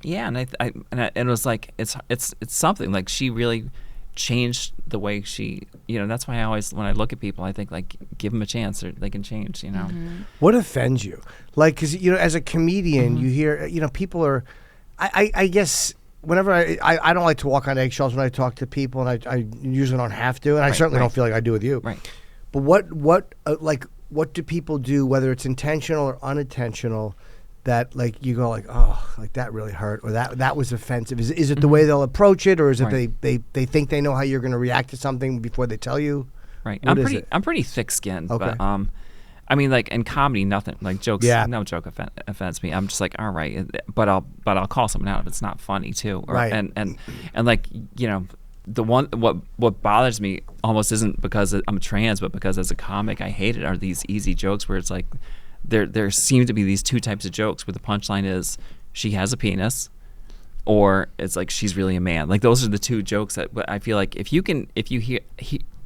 yeah, and and it was like it's something like she really changed the way she, that's why I always, when I look at people, I think like give them a chance or they can change, What offends you? Like, because as a comedian, you hear people are, I guess whenever I don't like to walk on eggshells when I talk to people, and I usually don't have to, and I certainly don't feel like I do with you. Right. But what do people do, whether it's intentional or unintentional, that like you go like, oh, like that really hurt, or that was offensive? Is it the way they'll approach it, or is it they think they know how you're going to react to something before they tell you? Right. What is it? I'm pretty thick-skinned, Okay. but I mean, like in comedy, nothing like jokes. Yeah. No joke offends me. I'm just like, all right, but I'll call someone out if it's not funny too. Right. And like the one what bothers me almost isn't because I'm trans, but because as a comic I hate it, are these easy jokes where it's like there seem to be these two types of jokes where the punchline is she has a penis, or it's like she's really a man. Like those are the two jokes that I feel like if you hear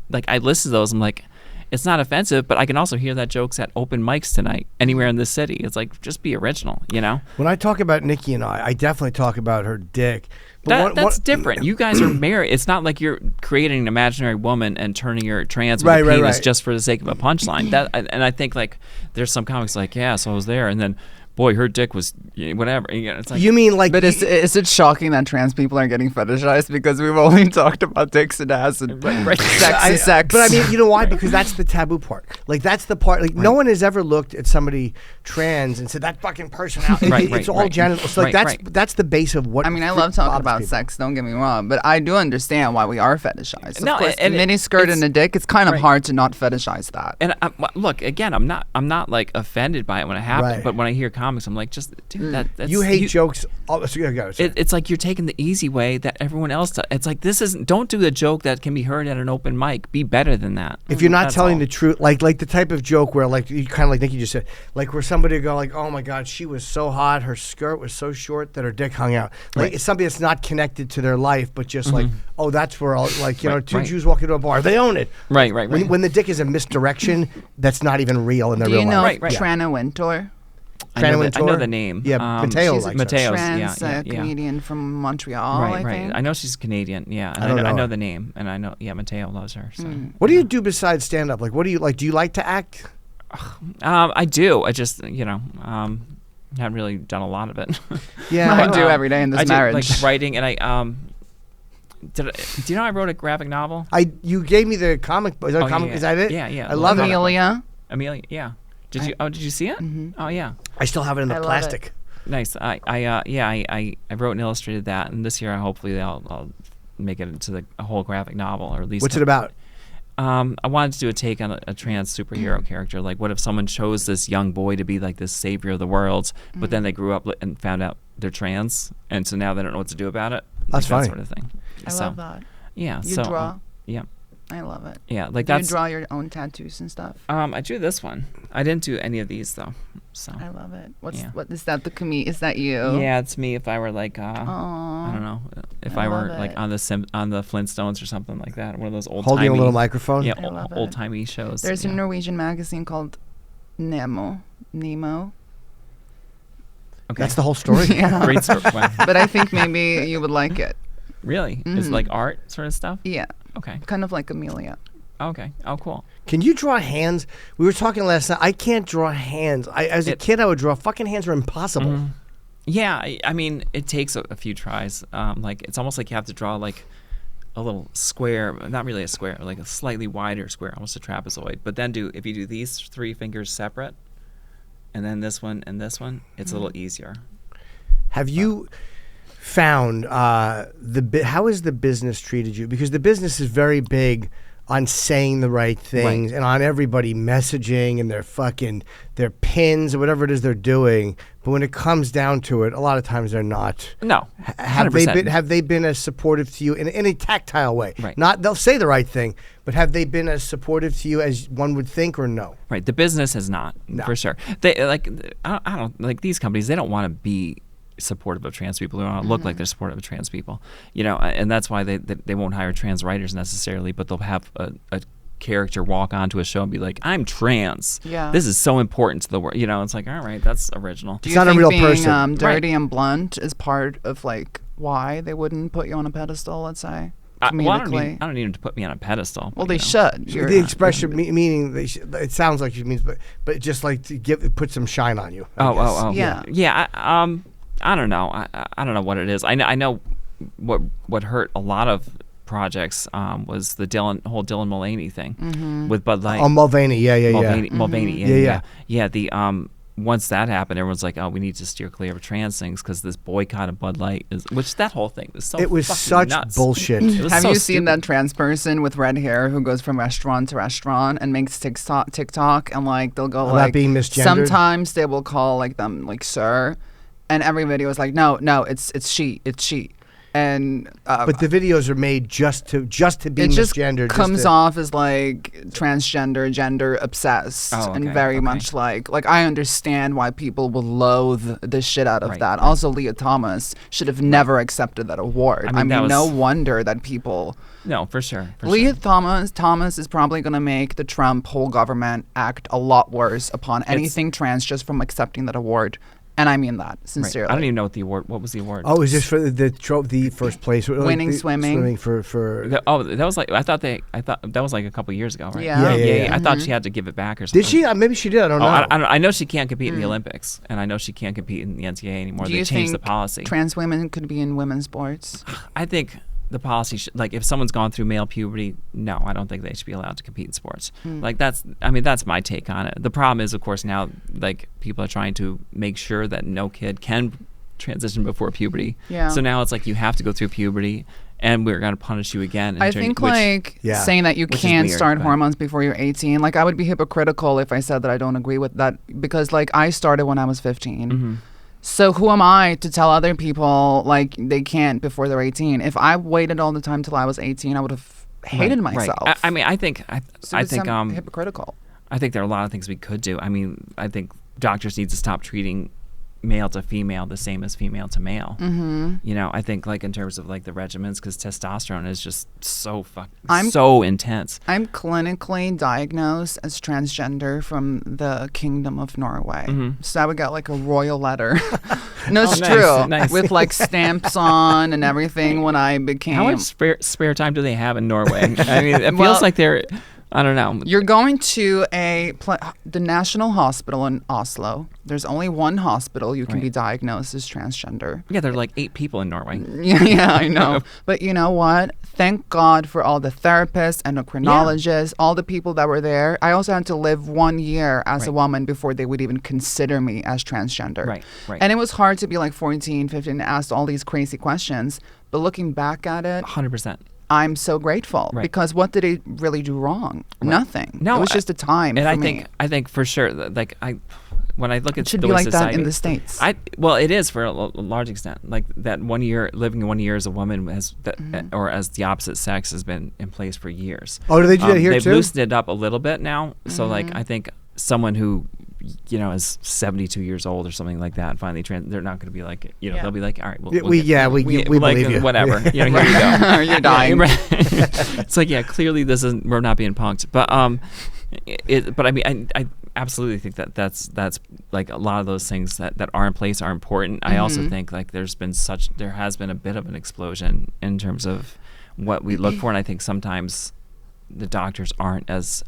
like I listen to those, I'm like, it's not offensive, but I can also hear that jokes at open mics tonight anywhere in this city. It's like, just be original, When I talk about Nikki and I definitely talk about her dick. But that's different. You guys are married. It's not like you're creating an imaginary woman and turning your trans with a penis just for the sake of a punchline. And I think like there's some comics like, yeah, so I was there, and then boy, her dick was whatever. It's like, you mean like? But is it shocking that trans people are getting fetishized because we've only talked about dicks and ass and sex? But I mean, you know why? Because that's the taboo part. Like that's the part. Like no one has ever looked at somebody trans and said that fucking person out. It's all genital. So like that's the base of what. I mean, I love talking about sex. Don't get me wrong, but I do understand why we are fetishized. Of course, a mini skirt and a dick. It's kind of hard to not fetishize that. And look, again, I'm not like offended by it when it happens, but when I hear comics, I'm like, just dude, that's you hate jokes. It's like you're taking the easy way that everyone else does. It's like don't do a joke that can be heard at an open mic. Be better than that. If you're not telling the truth, like the type of joke where like you kind of like Nikki just said, like where somebody go like, oh my God, she was so hot, her skirt was so short that her dick hung out. Like it's something that's not connected to their life, but just like, oh, that's where two Jews walk into a bar, they own it. Right. When the dick is a misdirection, that's not even real in their real life. Do you know Trana Wintour? I know the name. Yeah, Mateo she's likes Mateo's, trans comedian from Montreal. Right. I think. I know she's Canadian. Yeah, and I know the name, and I know Mateo loves her. So. What do you do besides stand up? Like, what do you like? Do you like to act? I do. I just haven't really done a lot of it. Yeah, I do every day in this marriage. Like writing, and I do you know I wrote a graphic novel? You gave me the comic book. Is that a comic? Yeah. Is that it? Yeah. I love Amelia. Amelia, yeah. Did you see it? Mm-hmm. Oh yeah. I still have it in the plastic. Nice. I wrote and illustrated that, and this year hopefully I'll make it into a whole graphic novel, or at least. What's it about? I wanted to do a take on a trans superhero character. Like, what if someone chose this young boy to be like this savior of the world, but then they grew up and found out they're trans, and so now they don't know what to do about it. That's funny. That sort of thing. I love that. Yeah. You draw. Yeah. I love it. Yeah, like do you draw your own tattoos and stuff? I drew this one. I didn't do any of these though. So I love it. What is that? Is that you? Yeah, it's me. If I were like, I don't know, if I were like on the Flintstones or something like that, one of those old holding a little microphone. Yeah, old timey shows. There's a Norwegian magazine called Nemo. Okay. That's the whole story. Yeah. Great story. Wow. But I think maybe you would like it. Really? It's like art sort of stuff? Yeah. Okay. Kind of like Amelia. Okay. Oh, cool. Can you draw hands? We were talking last night. I can't draw hands. As a kid, I would draw. Fucking hands are impossible. Yeah, I mean, it takes a few tries. Like it's almost like you have to draw like a little square, not really a square, like a slightly wider square, almost a trapezoid. But then if you do these 3 fingers separate, and then this one and this one, it's a little easier. Have you found how has the business treated you? Because the business is very big on saying the right things and on everybody messaging and their pins or whatever it is they're doing. But when it comes down to it, a lot of times they're not. No. Have they been as supportive to you in a tactile way? Right. Not they'll say the right thing, but have they been as supportive to you as one would think, or no? Right. The business has not, for sure. They I don't like these companies. They don't want to be supportive of trans people. They want to look like they're supportive of trans people, and that's why they won't hire trans writers necessarily, but they'll have a character walk onto a show and be like, I'm trans. Yeah. This is so important to the world. It's like, all right, that's original. Do It's you not a think real being, person. dirty and blunt is part of like why they wouldn't put you on a pedestal, let's say? Well, I don't need them to put me on a pedestal. Well, they should. The expression meaning it sounds like it means, but just like to put some shine on you. Oh. Yeah. I don't know. I don't know what it is. I know what hurt a lot of projects was the whole Dylan Mulvaney thing with Bud Light. Oh, Mulvaney, Mulvaney, yeah. The once that happened, everyone's like, "Oh, we need to steer clear of trans things because this boycott of Bud Light which that whole thing was so. It was such nuts. bullshit. Have you seen that trans person with red hair who goes from restaurant to restaurant and makes TikTok and like they'll go About being misgendered? Sometimes they will call like them like sir, and every video is like no, it's she. And but the videos are made just to be misgendered. It just comes off as like transgender, gender obsessed, and very much like I understand why people will loathe the shit out of that. Also, Leah Thomas should have never accepted that award. I mean no wonder that people. No, for sure. Leah Thomas is probably going to make the Trump whole government act a lot worse upon anything trans just from accepting that award. And I mean that sincerely. Right. I don't even know what was the award. Oh, is this for the first place? Winning swimming for. That was like I thought that was like a couple years ago, right? Yeah. I thought she had to give it back or something. Did she? Maybe she did. I don't know. I know she can't compete in the Olympics, and I know she can't compete in the NCAA anymore. They changed the policy. Trans women could be in women's sports? I think the policy should, like if someone's gone through male puberty, no, I don't think they should be allowed to compete in sports. Like that's my take on it. The problem is, of course, now like people are trying to make sure that no kid can transition before puberty. Yeah. So now it's like you have to go through puberty, and we're going to punish you again. I think saying that you can't start hormones before you're 18, like I would be hypocritical if I said that I don't agree with that, because like I started when I was 15. Mm-hmm. So who am I to tell other people like they can't before they're 18? If I waited all the time till I was 18, I would have hated myself. Right. I think hypocritical. I think there are a lot of things we could do. I mean, I think doctors need to stop treating male to female the same as female to male. I think like in terms of like the regimens, because testosterone is just so so intense. I'm clinically diagnosed as transgender from the Kingdom of Norway. So I would get like a royal letter. No, it's true. Nice. With like stamps on and everything when I became. How much spare time do they have in Norway? I mean, it feels like they're, I don't know. You're going to the National Hospital in Oslo. There's only one hospital you can be diagnosed as transgender. Yeah, there are like 8 people in Norway. Yeah, I know. But you know what? Thank God for all the therapists, endocrinologists, all the people that were there. I also had to live 1 year as a woman before they would even consider me as transgender. Right. And it was hard to be like 14, 15 and ask all these crazy questions. But looking back at it, 100%. I'm so grateful because what did it really do wrong? Nothing. No, it was just a time and for I me. think for sure, like when I look at it should the be way like society, that in the States. Well, it is for a large extent. Like that 1 year, living 1 year as a woman or as the opposite sex has been in place for years. Oh, do they do that here they've too? They've loosened it up a little bit now. So like I think someone who is 72 years old or something like that, and finally they're not going to be like, they'll be like, all right, we believe you. Whatever. Here you go. You're dying. It's like, clearly we're not being punked, but but I mean, I absolutely think that's like a lot of those things that are in place are important. I also think like there has been a bit of an explosion in terms of what we look for, and I think sometimes the doctors aren't as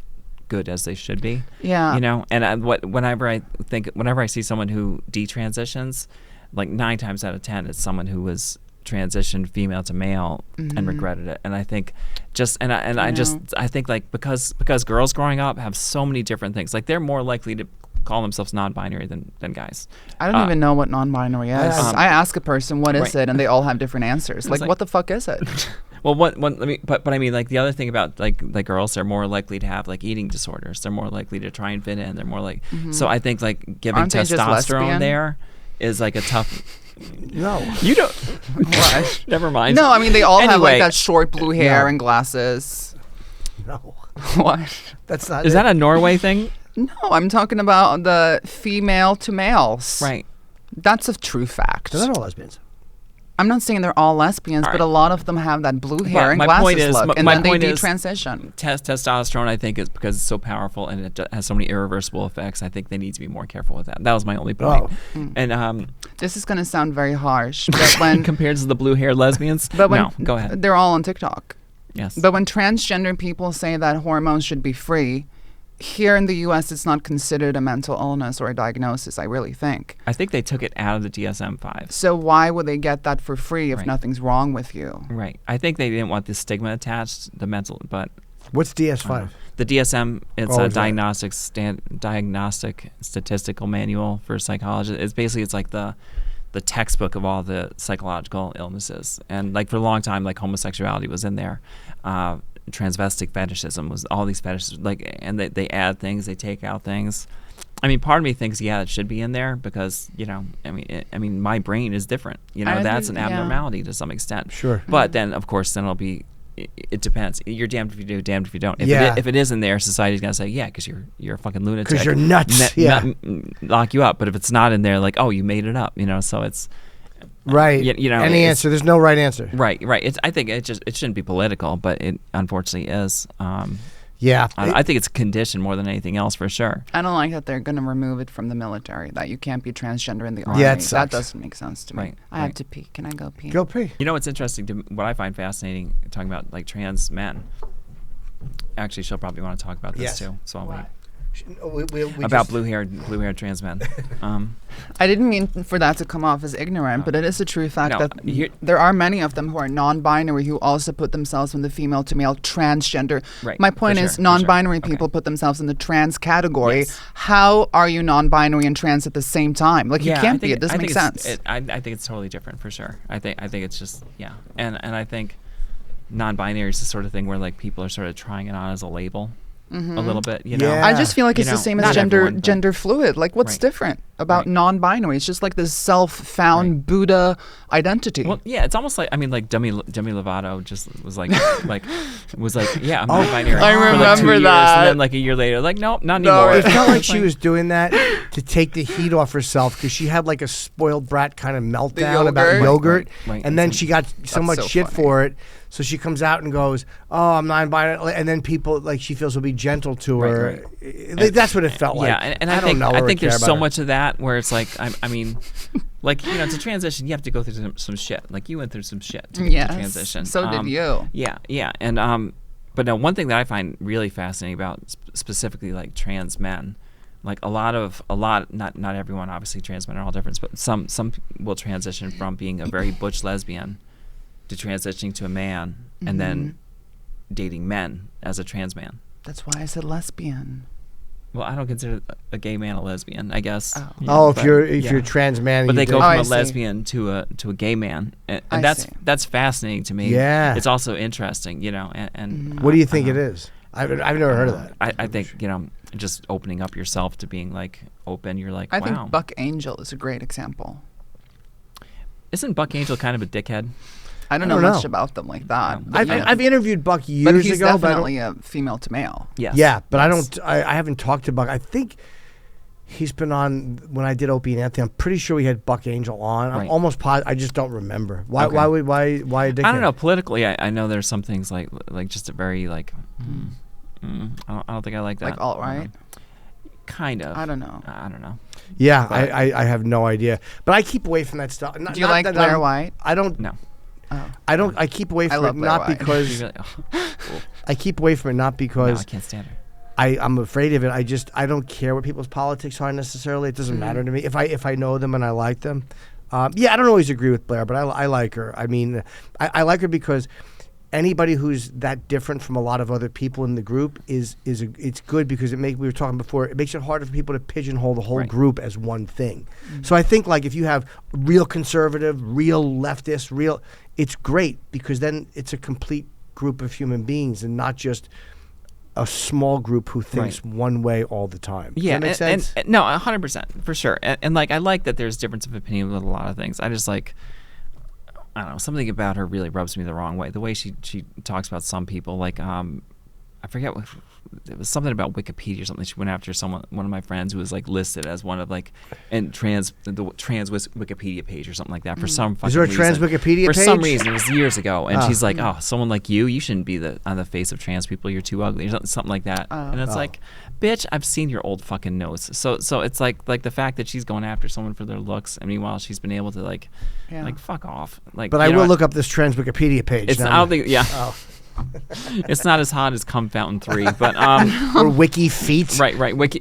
good as they should be. Yeah. And whenever I see someone who detransitions, like 9 times out of 10 it's someone who was transitioned female to male and regretted it. And I think I think like because girls growing up have so many different things, like they're more likely to call themselves non-binary than guys. I don't even know what non-binary is. I ask a person what is it, and they all have different answers. Like what the fuck is it? Well, but I mean, like the other thing about like girls, they're more likely to have like eating disorders. They're more likely to try and fit in. They're more like so. I think like giving testosterone there is like a tough. No, you don't. What? Never mind. No, I mean they all have like that short blue hair and glasses. No. What? That's not. Is that a Norway thing? No, I'm talking about the female to males. Right. That's a true fact. They're not all lesbians. I'm not saying they're all lesbians, but a lot of them have that blue hair and glasses look, and then they detransition. Testosterone, I think, is because it's so powerful and it has so many irreversible effects. I think they need to be more careful with that. That was my only point. And this is going to sound very harsh, but when compared to the blue-haired lesbians, go ahead. They're all on TikTok. Yes. But when transgender people say that hormones should be free, here in the U.S., it's not considered a mental illness or a diagnosis, I really think. I think they took it out of the DSM-5. So why would they get that for free if nothing's wrong with you? Right. I think they didn't want the stigma attached, the mental, but... What's DS5? The DSM, it's a diagnostic statistical manual for psychologists. It's like the textbook of all the psychological illnesses. And like for a long time, like homosexuality was in there. Transvestic fetishism was all these fetishes, like, and they add things, they take out things. I mean, part of me thinks, it should be in there because, I mean, my brain is different. That's an abnormality to some extent. Sure. But then, of course, then it'll be. It depends. You're damned if you do, damned if you don't. If it is in there, society's gonna say, because you're a fucking lunatic. Because you're nuts. Lock you up. But if it's not in there, like, oh, you made it up. So it's. Right. Any answer. There's no right answer. Right. I think it shouldn't be political, but it unfortunately is. I think it's a condition more than anything else, for sure. I don't like that they're going to remove it from the military, that you can't be transgender in the army. Yeah, that doesn't make sense to me. Right. I have to pee. Can I go pee? Go pee. What's interesting, what I find fascinating, talking about like trans men. Actually, she'll probably want to talk about this too, so I'll wait. About blue-haired trans men. I didn't mean for that to come off as ignorant, but it is a true fact that there are many of them who are non-binary who also put themselves in the female to male transgender. Right. My point is non-binary people put themselves in the trans category. Yes. How are you non-binary and trans at the same time? Like you can't be. It doesn't make sense. I think it's totally different for sure. I think it's just and I think non-binary is the sort of thing where like people are sort of trying it on as a label. A little bit, I just feel like it's the same as gender fluid. Like, what's different about non-binary? It's just like this self-found Buddha identity. Well, it's almost like like Demi Lovato just was like I'm non-binary. I remember for like 2 years, that. and then like a year later, like nope, not anymore. It felt like she was doing that to take the heat off herself because she had like a spoiled brat kind of meltdown about yogurt, and then she got so much shit for it. So she comes out and goes, "Oh, I'm non-binary," and then people like she feels will be gentle to her. That's what it felt like. Yeah, and I think there's so much of that where it's like, I mean, like to transition, you have to go through some shit. Like you went through some shit to transition. So did you. Yeah, and but now one thing that I find really fascinating about specifically like trans men, like a lot, not everyone, obviously trans men are all different, but some will transition from being a very butch lesbian to transitioning to a man and then dating men as a trans man. That's why I said lesbian. Well, I don't consider a gay man a lesbian, I guess. If you're a trans man, but they go from a lesbian to a gay man, and that's fascinating to me. Yeah, it's also interesting, And what do you think it is? I've never heard of that. I think just opening up yourself to being like open. You're like, I think Buck Angel is a great example. Isn't Buck Angel kind of a dickhead? I don't know much about them like that. I've interviewed Buck years but he's ago, definitely a female to male. Yes. Yeah, but I haven't talked to Buck. I think He's been on when I did Opie and Anthony. I'm pretty sure we had Buck Angel on. I'm almost positive. I just don't remember. Why a dickhead? I don't know. Politically, I know there's some things like just a very like. I don't think I like that. Like alt-right? Kind of. I don't know. Yeah, I have no idea. But I keep away from that stuff. Do you like Blair White? I don't. No. Oh. I don't. I keep away from it not because. I keep away from it not because. No, I can't stand her. I'm afraid of it. I don't care what people's politics are necessarily. It doesn't matter to me. If I know them and I like them. I don't always agree with Blair, but I like her. I mean, I like her because anybody who's that different from a lot of other people in the group it's good because we were talking before, it makes it harder for people to pigeonhole the whole group as one thing. So I think like if you have real conservative, real leftist, it's great because then it's a complete group of human beings and not just a small group who thinks one way all the time. Does that make sense? And no, 100% for sure. And like I like that there's difference of opinion with a lot of things. I just like, I don't know, something about her really rubs me the wrong way. The way she talks about some people, like I forget what it was, something about Wikipedia or something. She went after one of my friends who was like listed as one of like the trans Wikipedia page or something like that for some fucking reason. Is there a trans Wikipedia page? For some reason, it was years ago, and she's like, "Oh, someone like you shouldn't be on the face of trans people. You're too ugly," or something like that. And it's like, bitch, I've seen your old fucking nose. So it's like the fact that she's going after someone for their looks, and meanwhile she's been able to like fuck off. Like, but I will look up this trans Wikipedia page. It's I don't think it's not as hot as Cum Fountain 3, but or Wikifeet. Right.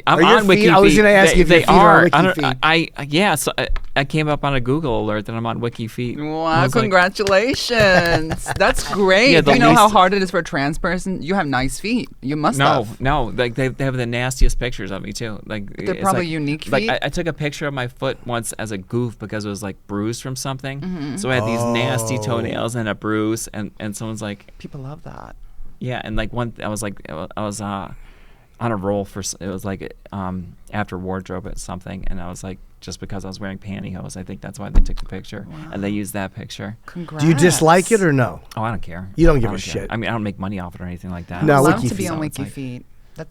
I'm on Wikifeet. I was going to ask you if they your feet are on Wikifeet. So I came up on a Google alert that I'm on Wikifeet. Wow, congratulations. That's great. Yeah, do you know how hard it is for a trans person? You have nice feet. You must have. No. Like they have the nastiest pictures of me too. Like they're probably unique feet. Like I took a picture of my foot once as a goof because it was like bruised from something. So I had these nasty toenails and a bruise, and someone's like, people love that. Yeah, and like I was on a roll for, it was like after wardrobe at something, and I was like, just because I was wearing pantyhose, I think that's why they took the picture, and they used that picture. Congrats. Do you dislike it or no? Oh, I don't care. You don't give a shit. I mean, I don't make money off it or anything like that. No, I'd love Wikifeet. to be on Wikifeet.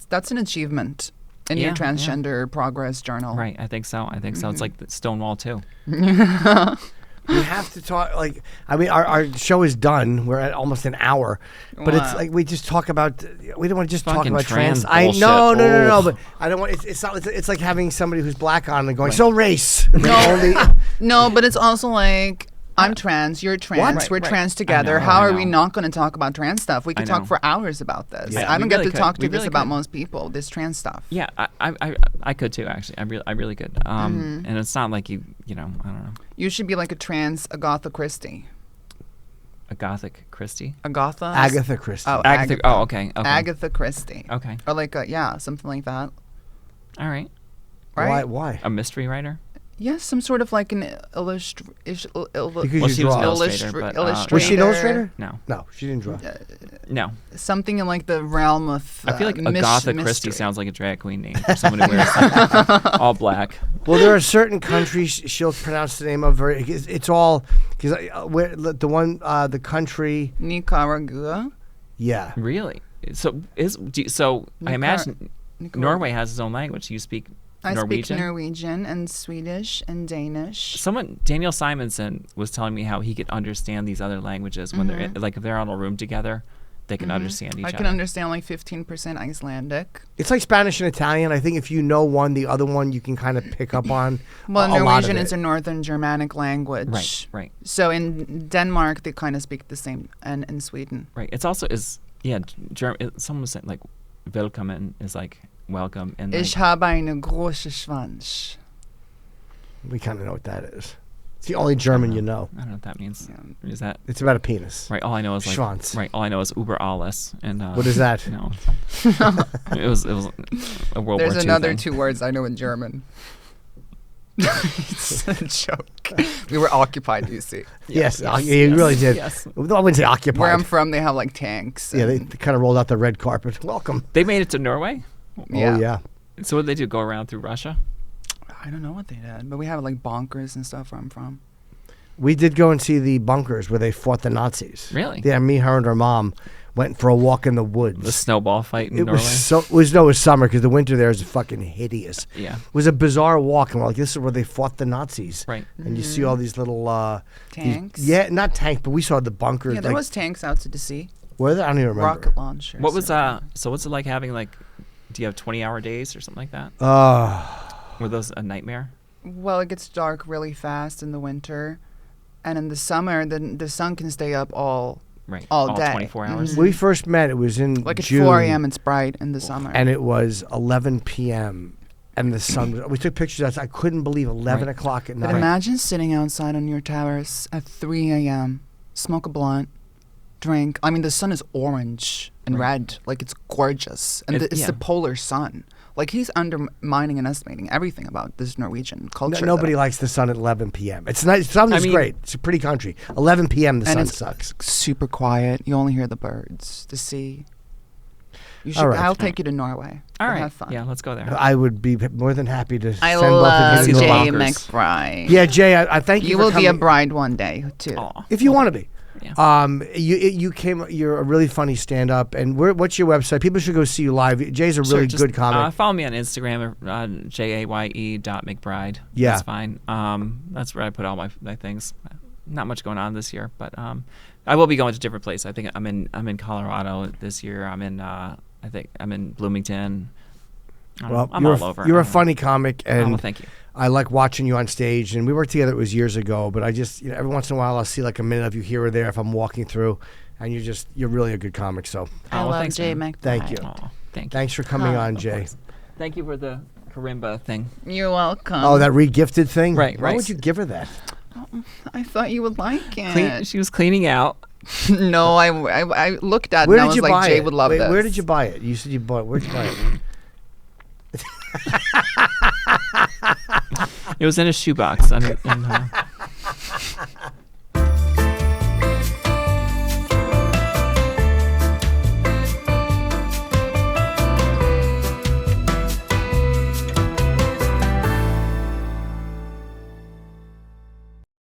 That's an achievement in your transgender progress journal. Right, I think so. It's like the Stonewall too. We have to talk, like, I mean, our show is done. We're at almost an hour. But it's like we just talk about, we don't want to just talk about trans. I know, no, but I don't want, it's like having somebody who's black on and going, so race. No, but it's also like, I'm trans, you're trans, What? we're trans together. How are we not going to talk about trans stuff? We could talk for hours about this. Yeah. I don't get really to talk to We this really about could. most people, this trans stuff. Yeah, I could too, actually. I really could. And it's not like you know, I don't know. You should be like a trans Agatha Christie. A Gothic Christie? Agatha Christie. Oh, Agatha. Oh, okay. Agatha Christie. Okay. Or like something like that. All right. Right? Why? A mystery writer? Yes, some sort of like an Because She you was an draw. illustrator, but Was she an illustrator? no, No, she didn't draw. no. Something in like the realm of I feel like Agatha Christie mystery. sounds like a drag queen name for someone who wears like, all black. Well, there are certain countries she'll pronounce the name of very. It's all because the country. Nicaragua. Yeah. Really? So I imagine Norway has its own language. You speak Norwegian? I speak Norwegian and Swedish and Danish. Daniel Simonson was telling me how he could understand these other languages when they're like if they're in a room together, they can understand each other. I can understand like 15% Icelandic. It's like Spanish and Italian. I think if you know one, the other one you can kind of pick up on. Well, a lot of Norwegian it. is a Northern Germanic language. Right. So in Denmark, they kind of speak the same, and in Sweden. Right. It's also someone was saying like "Willkommen" is like welcome, and Ich habe eine große Schwanz. We kind of know what that is. It's the only German you know. I don't know what that means. Yeah. Is that It's about a penis. right? All I know is like Schwanz. Right. All I know is Uber alles, and What is that? No, it was a World There's War II another thing. 2 words I know in German. It's a joke. We were occupied, you see. Yes, you really did. Yes. I wouldn't say occupied. Where I'm from, they have like tanks. Yeah, they and- kind of rolled out the red carpet. Welcome. They made it to Norway. Oh, yeah. So what did they do? Go around through Russia? I don't know what they did, but we have like bonkers and stuff where I'm from. We did go and see the bunkers where they fought the Nazis. Really? Yeah, me, her, and her mom went for a walk in the woods. The snowball fight in It Norway. it was summer because the winter there is fucking hideous. Yeah. It was a bizarre walk, and we're like, this is where they fought the Nazis. Right. And you see all these little tanks. not tanks, but we saw the bunkers. Yeah, there was tanks out to sea. Were there? I don't even remember. Rocket launchers. What was so what's it like having like, do you have 20-hour days or something like that? Were those a nightmare? Well, it gets dark really fast in the winter, and in the summer, the sun can stay up all day. 24 hours. We first met. It was in Like at June, 4 a.m. It's bright in the summer. and it was 11 p.m. and the sun. We took pictures outside. I couldn't believe 11 o'clock at night. But imagine sitting outside on your terrace at 3 a.m., smoke a blunt, drink. I mean, the sun is orange and red. Like, it's gorgeous. And it's the polar sun. Like, he's undermining and estimating everything about this Norwegian culture. Nobody likes the sun at 11 p.m. It's nice. Sun is great. It's a pretty country. 11 p.m. the sun it's sucks. Super quiet. You only hear the birds, the sea. You should. All right. I'll take you to Norway. All right. Have fun. Yeah, let's go there. I would be more than happy to I send both love of you to Jaye Norway. Mcbride. Yeah, Jay, I thank you. You for will be a coming. bride one day too. Aw. If you want to be. Yeah. You came. You're a really funny stand-up. And what's your website? People should go see you live. Jay's a really good comic. Follow me on Instagram, jaye.mcbride. Yeah. That's fine. That's where I put all my things. Not much going on this year, but I will be going to different places. I think I'm in Colorado this year. I think I'm in Bloomington. I'm all over. You're a funny comic, and well, thank you. I like watching you on stage. And we worked together. It was years ago, but I just every once in a while I'll see like a minute of you here or there if I'm walking through, and you're really a good comic. So I love thanks, Jaye man. Mcbride. Thank you. Thank you. Thanks for coming on, Jay. Thank you for the karimba thing. You're welcome. Oh, that re-gifted thing. Right, Why right. would you give her that? I thought you would like it. She was cleaning out. No, I looked at it Where and I did was you like, buy Jay it? would love this. Where did you buy it? You said you bought it. Where'd you buy it? It was in a shoebox.